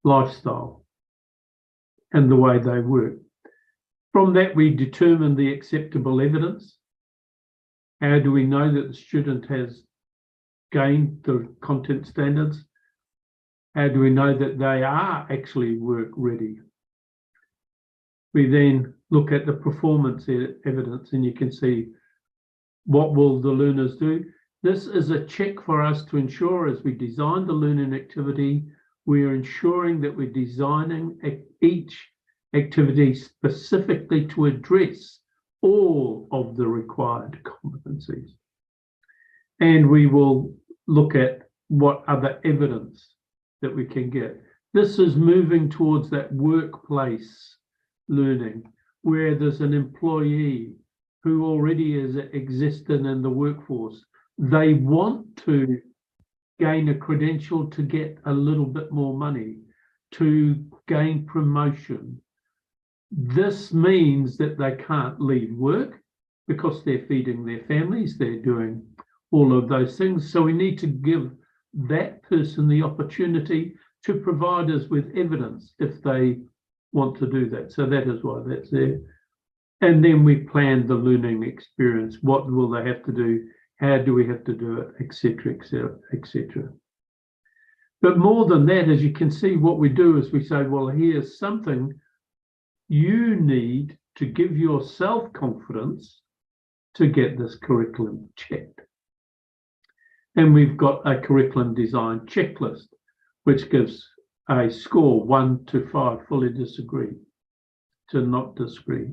lifestyle and the way they work. From that, we determine the acceptable evidence. How do we know that the student has gained the content standards? How do we know that they are actually work ready? We then look at the performance evidence, and you can see what will the learners do. This is a check for us to ensure as we design the learning activity, we are ensuring that we're designing each activity specifically to address all of the required competencies. And we will look at what other evidence that we can get. This is moving towards that workplace learning, where there's an employee who already is existing in the workforce. They want to gain a credential to get a little bit more money, to gain promotion. This means that they can't leave work because they're feeding their families, they're doing all of those things. So we need to give that person the opportunity to provide us with evidence if they want to do that. So that is why that's there. And then we plan the learning experience. What will they have to do? How do we have to do it, etc., etc., etc. But more than that, as you can see, what we do is we say, well, here's something you need to give yourself confidence to get this curriculum checked. And we've got a curriculum design checklist, which gives a score 1 to 5, fully disagree, to not disagree.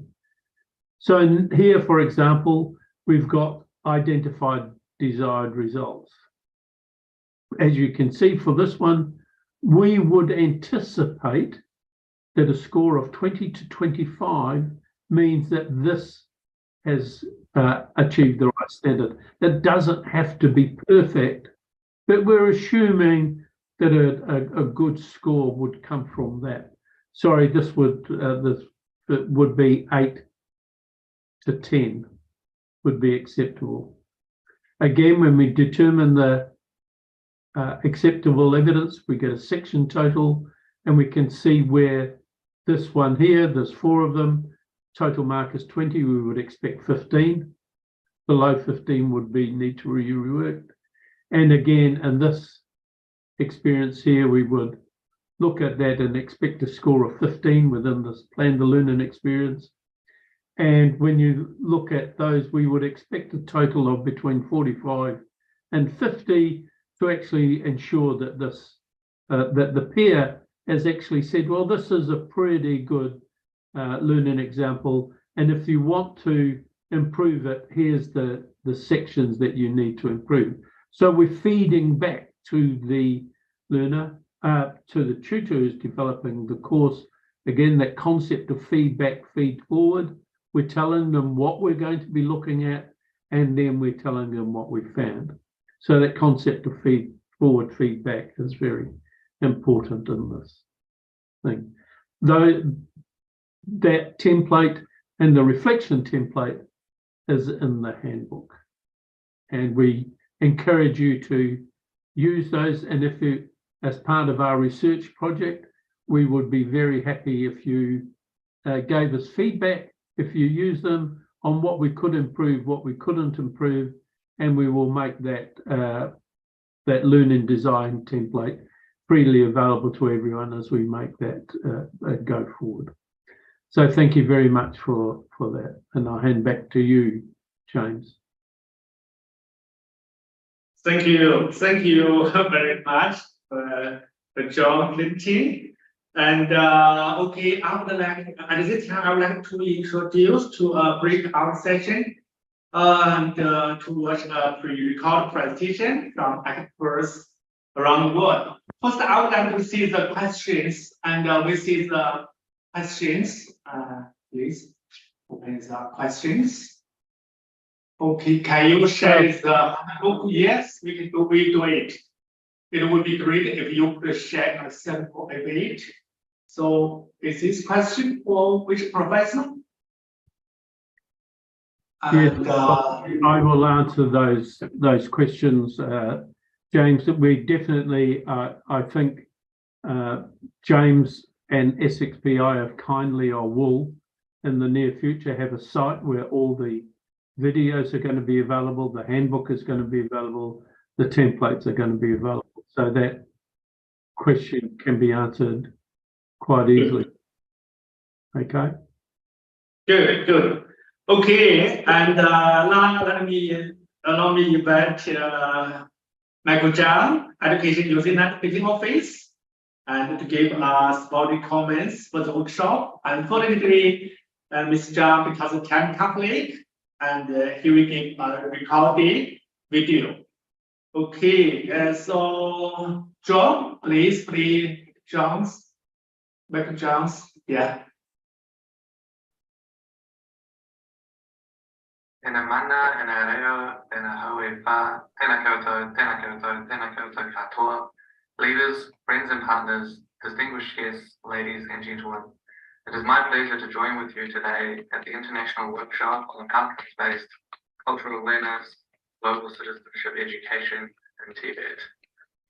So in here, for example, we've got identified desired results. As you can see for this one, we would anticipate that a score of 20 to 25 means that this has achieved the right standard. That doesn't have to be perfect, but we're assuming that a good score would come from that. Sorry, this would be 8 to 10 would be acceptable. Again, when we determine the acceptable evidence, we get a section total, and we can see where this one here, there's 4 of them, total mark is 20, we would expect 15. Below 15 would be need to be reworked. And again, in this experience here, we would look at that and expect a score of 15 within this plan to learn and experience. And when you look at those, we would expect a total of between 45 and 50 to actually ensure that this that the peer has actually said, well, this is a pretty good learning example. And if you want to improve it, here's the sections that you need to improve. So we're feeding back to the learner, to the tutor who's developing the course. Again, that concept of feedback, feed forward. We're telling them what we're going to be looking at, and then we're telling them what we found. So that concept of feed forward feedback is very important in this thing. Though that template and the reflection template is in the handbook. And we encourage you to use those. And if you, as part of our research project, we would be very happy if you gave us feedback, if you use them on what we could improve, what we couldn't improve, and we will make that that learning design template freely available to everyone as we make that go forward. So thank you very much for that. And I'll hand back to you, James. Thank you very much for John Linton. And okay, after that, at this time, I would like to introduce to a breakout session and to watch a pre-recorded presentation from experts around the world. First, I would like to see the questions, and we see the questions. Please open the questions. Okay, can you share the book? Yes, we can do. We do it. It would be great if you could share a sample of it. So, is this question for which professor? And, I will answer those questions, James. We definitely, I think, James and SXPI have kindly or will in the near future have a site where all the videos are going to be available, the handbook is going to be available, the templates are going to be available. So that question can be answered quite easily. Okay. Good. Okay, and now allow me invite Michael Zhang, Education New Zealand Meeting Office, and to give us body comments for the workshop. Unfortunately, Mr. Zhang, because of time conflict, and he will give a recorded video. Okay, so John, please, Michael Zhang, yeah. Tēnā mana, tēnā reo, tēnā haue whā, tēnā koutou katoa. Leaders, friends and partners, distinguished guests, ladies and gentlemen. It is my pleasure to join with you today at the International Workshop on Conference-Based Cultural Learners, Global Citizenship Education in Tibet.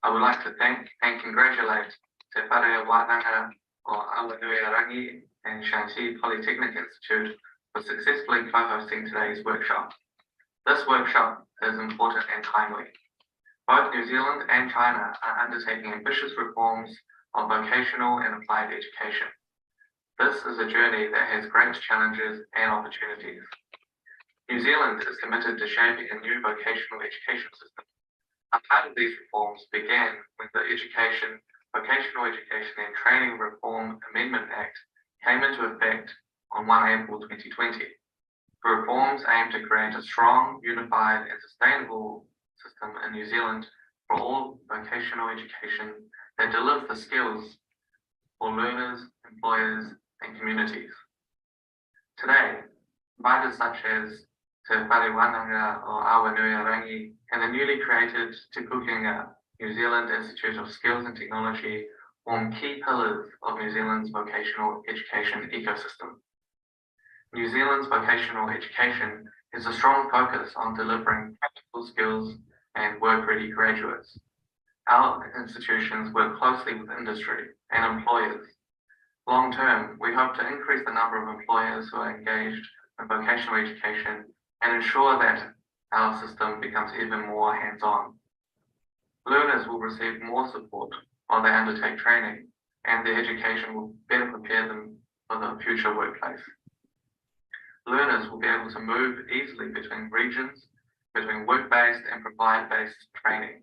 I would like to thank and congratulate Te Whare Wānanga o Awanuiarangi and Shanxi Polytechnic Institute for successfully co-hosting today's workshop. This workshop is important and timely. Both New Zealand and China are undertaking ambitious reforms on vocational and applied education. This is a journey that has great challenges and opportunities. New Zealand is committed to shaping a new vocational education system. A part of these reforms began when the Vocational Education and Training Reform Amendment Act came into effect on 1 April 2020. The reforms aim to create a strong, unified and sustainable system in New Zealand for all vocational education that delivers the skills for learners, employers and communities. Today, providers such as Te Whare Wānanga o Awanuiarangi and the newly created Te Pukenga New Zealand Institute of Skills and Technology form key pillars of New Zealand's vocational education ecosystem. New Zealand's vocational education has a strong focus on delivering practical skills and work-ready graduates. Our institutions work closely with industry and employers Long term, we hope to increase the number of employers who are engaged in vocational education and ensure that our system becomes even more hands-on. Learners will receive more support while they undertake training, and their education will better prepare them for the future workplace. Learners will be able to move easily between regions, between work-based and provide-based training.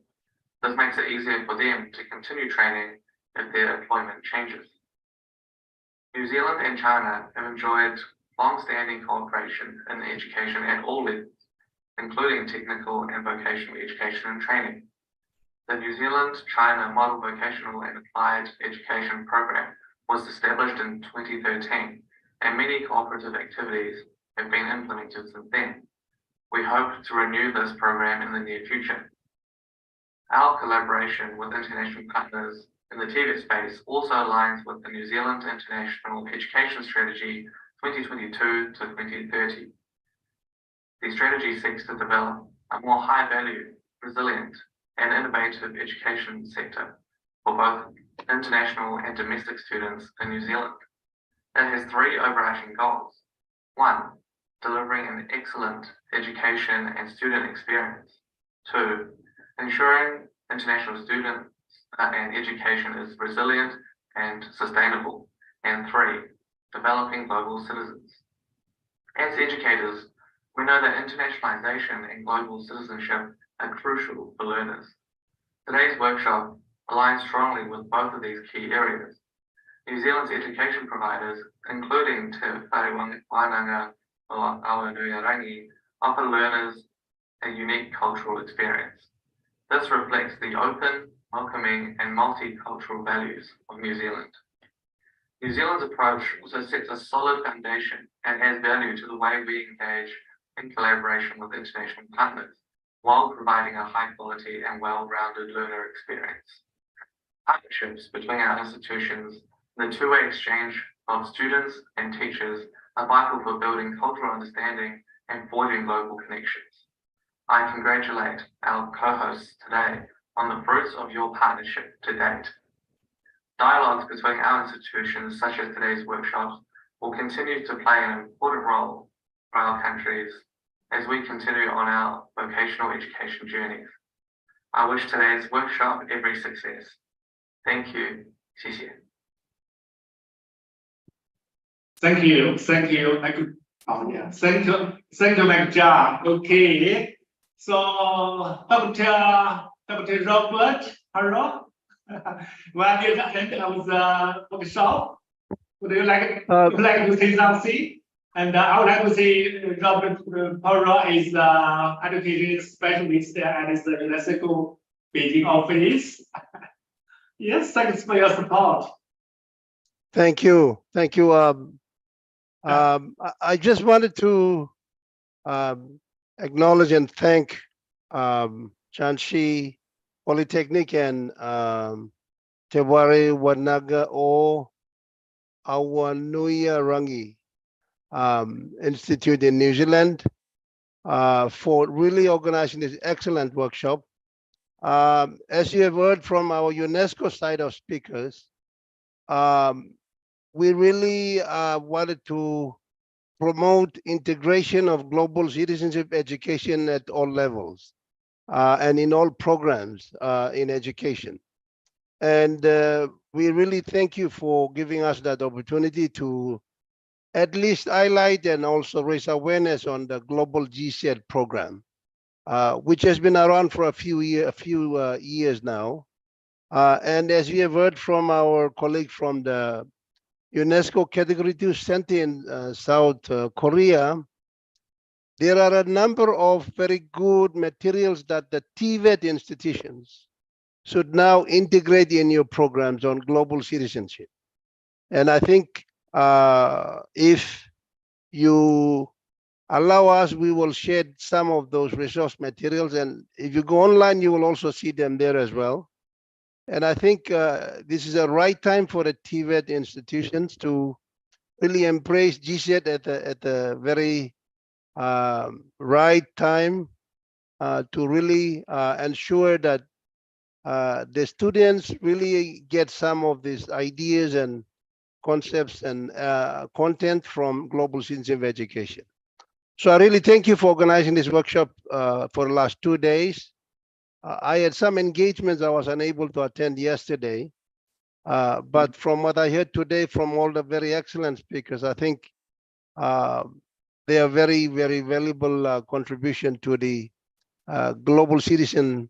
This makes it easier for them to continue training if their employment changes. New Zealand and China have enjoyed long-standing cooperation in education at all levels, including technical and vocational education and training. The New Zealand-China Model Vocational and Applied Education Program was established in 2013, and many cooperative activities have been implemented since then. We hope to renew this program in the near future. Our collaboration with international partners in the TVET space also aligns with the New Zealand International Education Strategy 2022 to 2030. The strategy seeks to develop a more high-value, resilient, and innovative education sector for both international and domestic students in New Zealand. It has three overarching goals. 1, delivering an excellent education and student experience. 2, ensuring international students and education is resilient and sustainable. And 3, developing global citizens. As educators, we know that internationalization and global citizenship are crucial for learners. Today's workshop aligns strongly with both of these key areas. New Zealand's education providers, including Te Whare Wānanga or Awanuirangi, offer learners a unique cultural experience. This reflects the open, welcoming, and multicultural values of New Zealand. New Zealand's approach also sets a solid foundation and adds value to the way we engage in collaboration with international partners, while providing a high-quality and well-rounded learner experience. Partnerships between our institutions and the two-way exchange of students and teachers are vital for building cultural understanding and forging global connections. I congratulate our co-hosts today on the fruits of your partnership to date. Dialogues between our institutions, such as today's workshops, will continue to play an important role for our countries as we continue on our vocational education journeys. I wish today's workshop every success. Thank you. 谢谢. Thank you. Thank you. Oh yeah. Thank you, Mike John. Okay. So Dr. Robert Harrow, well, you're the end of the workshop. Would you like to say something? And I would like to say Robert Harrow is education specialist at the UNESCO Beijing office. Yes, thanks for your support. Thank you. Thank you. I just wanted to acknowledge and thank Shanxi Polytechnic and Te Whare Wānanga o Awanuirangi Institute in New Zealand for really organizing this excellent workshop. As you have heard from our UNESCO side of speakers, we really wanted to promote integration of global citizenship education at all levels and in all programs in education. And we really thank you for giving us that opportunity to at least highlight and also raise awareness on the global GCED program, which has been around for a few years now. And as we have heard from our colleague from the UNESCO Category 2 Center in South Korea, there are a number of very good materials that the TVET institutions should now integrate in your programs on global citizenship. And I think if you allow us, we will share some of those resource materials. And if you go online, you will also see them there as well. And I think this is a right time for the TVET institutions to really embrace GCED at the very right time to really ensure that the students really get some of these ideas and concepts and content from global citizenship education. So I really thank you for organizing this workshop for the last 2 days. I had some engagements I was unable to attend yesterday, but from what I heard today from all the very excellent speakers, I think they are very, very valuable contribution to the global citizen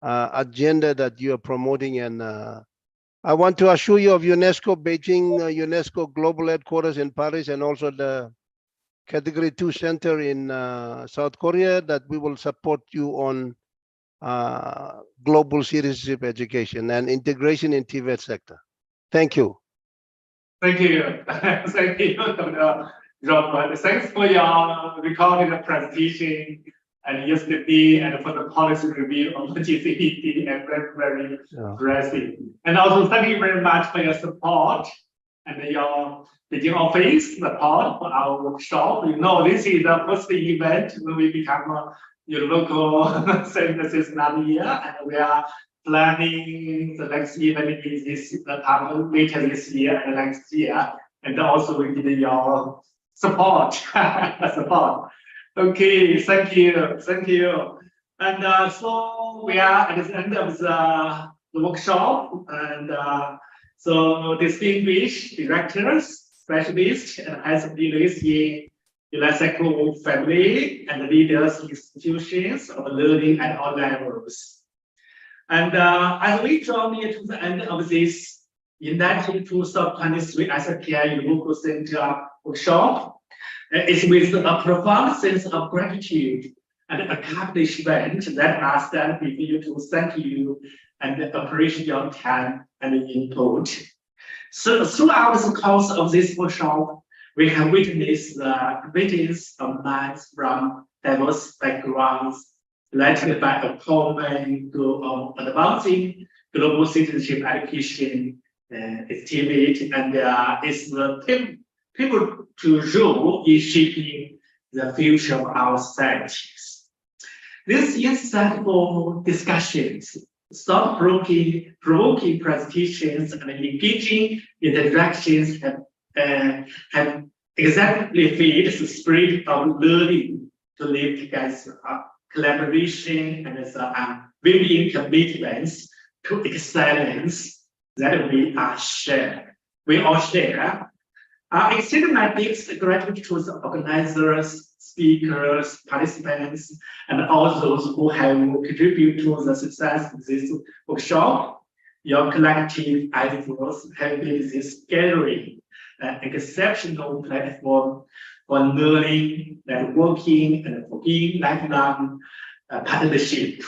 agenda that you are promoting. And I want to assure you of UNESCO Beijing, UNESCO Global Headquarters in Paris, and also the Category 2 Center in South Korea, that we will support you on global citizenship education and integration in TVET sector. Thank you. Thank you. Thank you, Dr. Robert. Thanks for your recorded presentation and yesterday and for the policy review on GCED and very impressive. And also thank you very much for your support and your Beijing office support for our workshop. You know, this is the first event when we become your local synthesis another year, and we are planning the next event in this later this year and next year, and also we need your support. Okay, thank you. And so we are at the end of the workshop, and so distinguished directors, specialists, and as leaders in UNESCO family and leaders institutions of learning at all levels. And as we draw near to the end of this United 2023 SFPI Local Center workshop, it's with a profound sense of gratitude and accomplishment that I stand with you to thank you and appreciate your time and input. So throughout the course of this workshop, we have witnessed the greetings of minds from diverse backgrounds, led by a common goal of advancing global citizenship education activity, and is the pivotal role in shaping the future of our societies. These insightful discussions, thought-provoking presentations, and engaging interactions have exactly fed the spirit of learning to live together, collaboration, and building commitments to excellence that we all share. I extend my deepest gratitude to the organizers, speakers, participants, and all those who have contributed to the success of this workshop. Your collective efforts have made this gathering an exceptional platform for learning, networking, and for being lifelong partnership.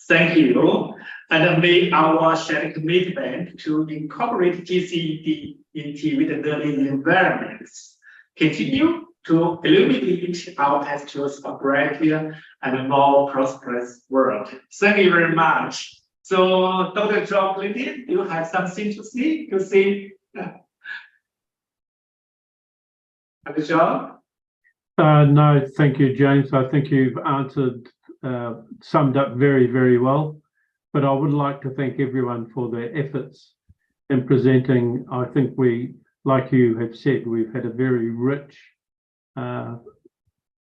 Thank you, and may our shared commitment to incorporate GCED into the learning environments continue to illuminate our path towards a brighter and more prosperous world. Thank you very much. So, Dr. John Clinton, you have something to say? Dr. John? No, thank you, James. I think you've summed up very, very well. But I would like to thank everyone for their efforts in presenting. I think we, like you have said, we've had a very rich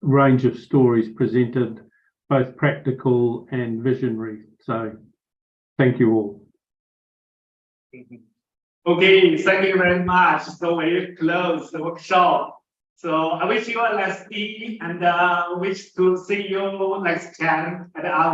range of stories presented, both practical and visionary. So thank you all. Okay, thank you very much. So we close the workshop. So I wish you a nice day and wish to see you next time at our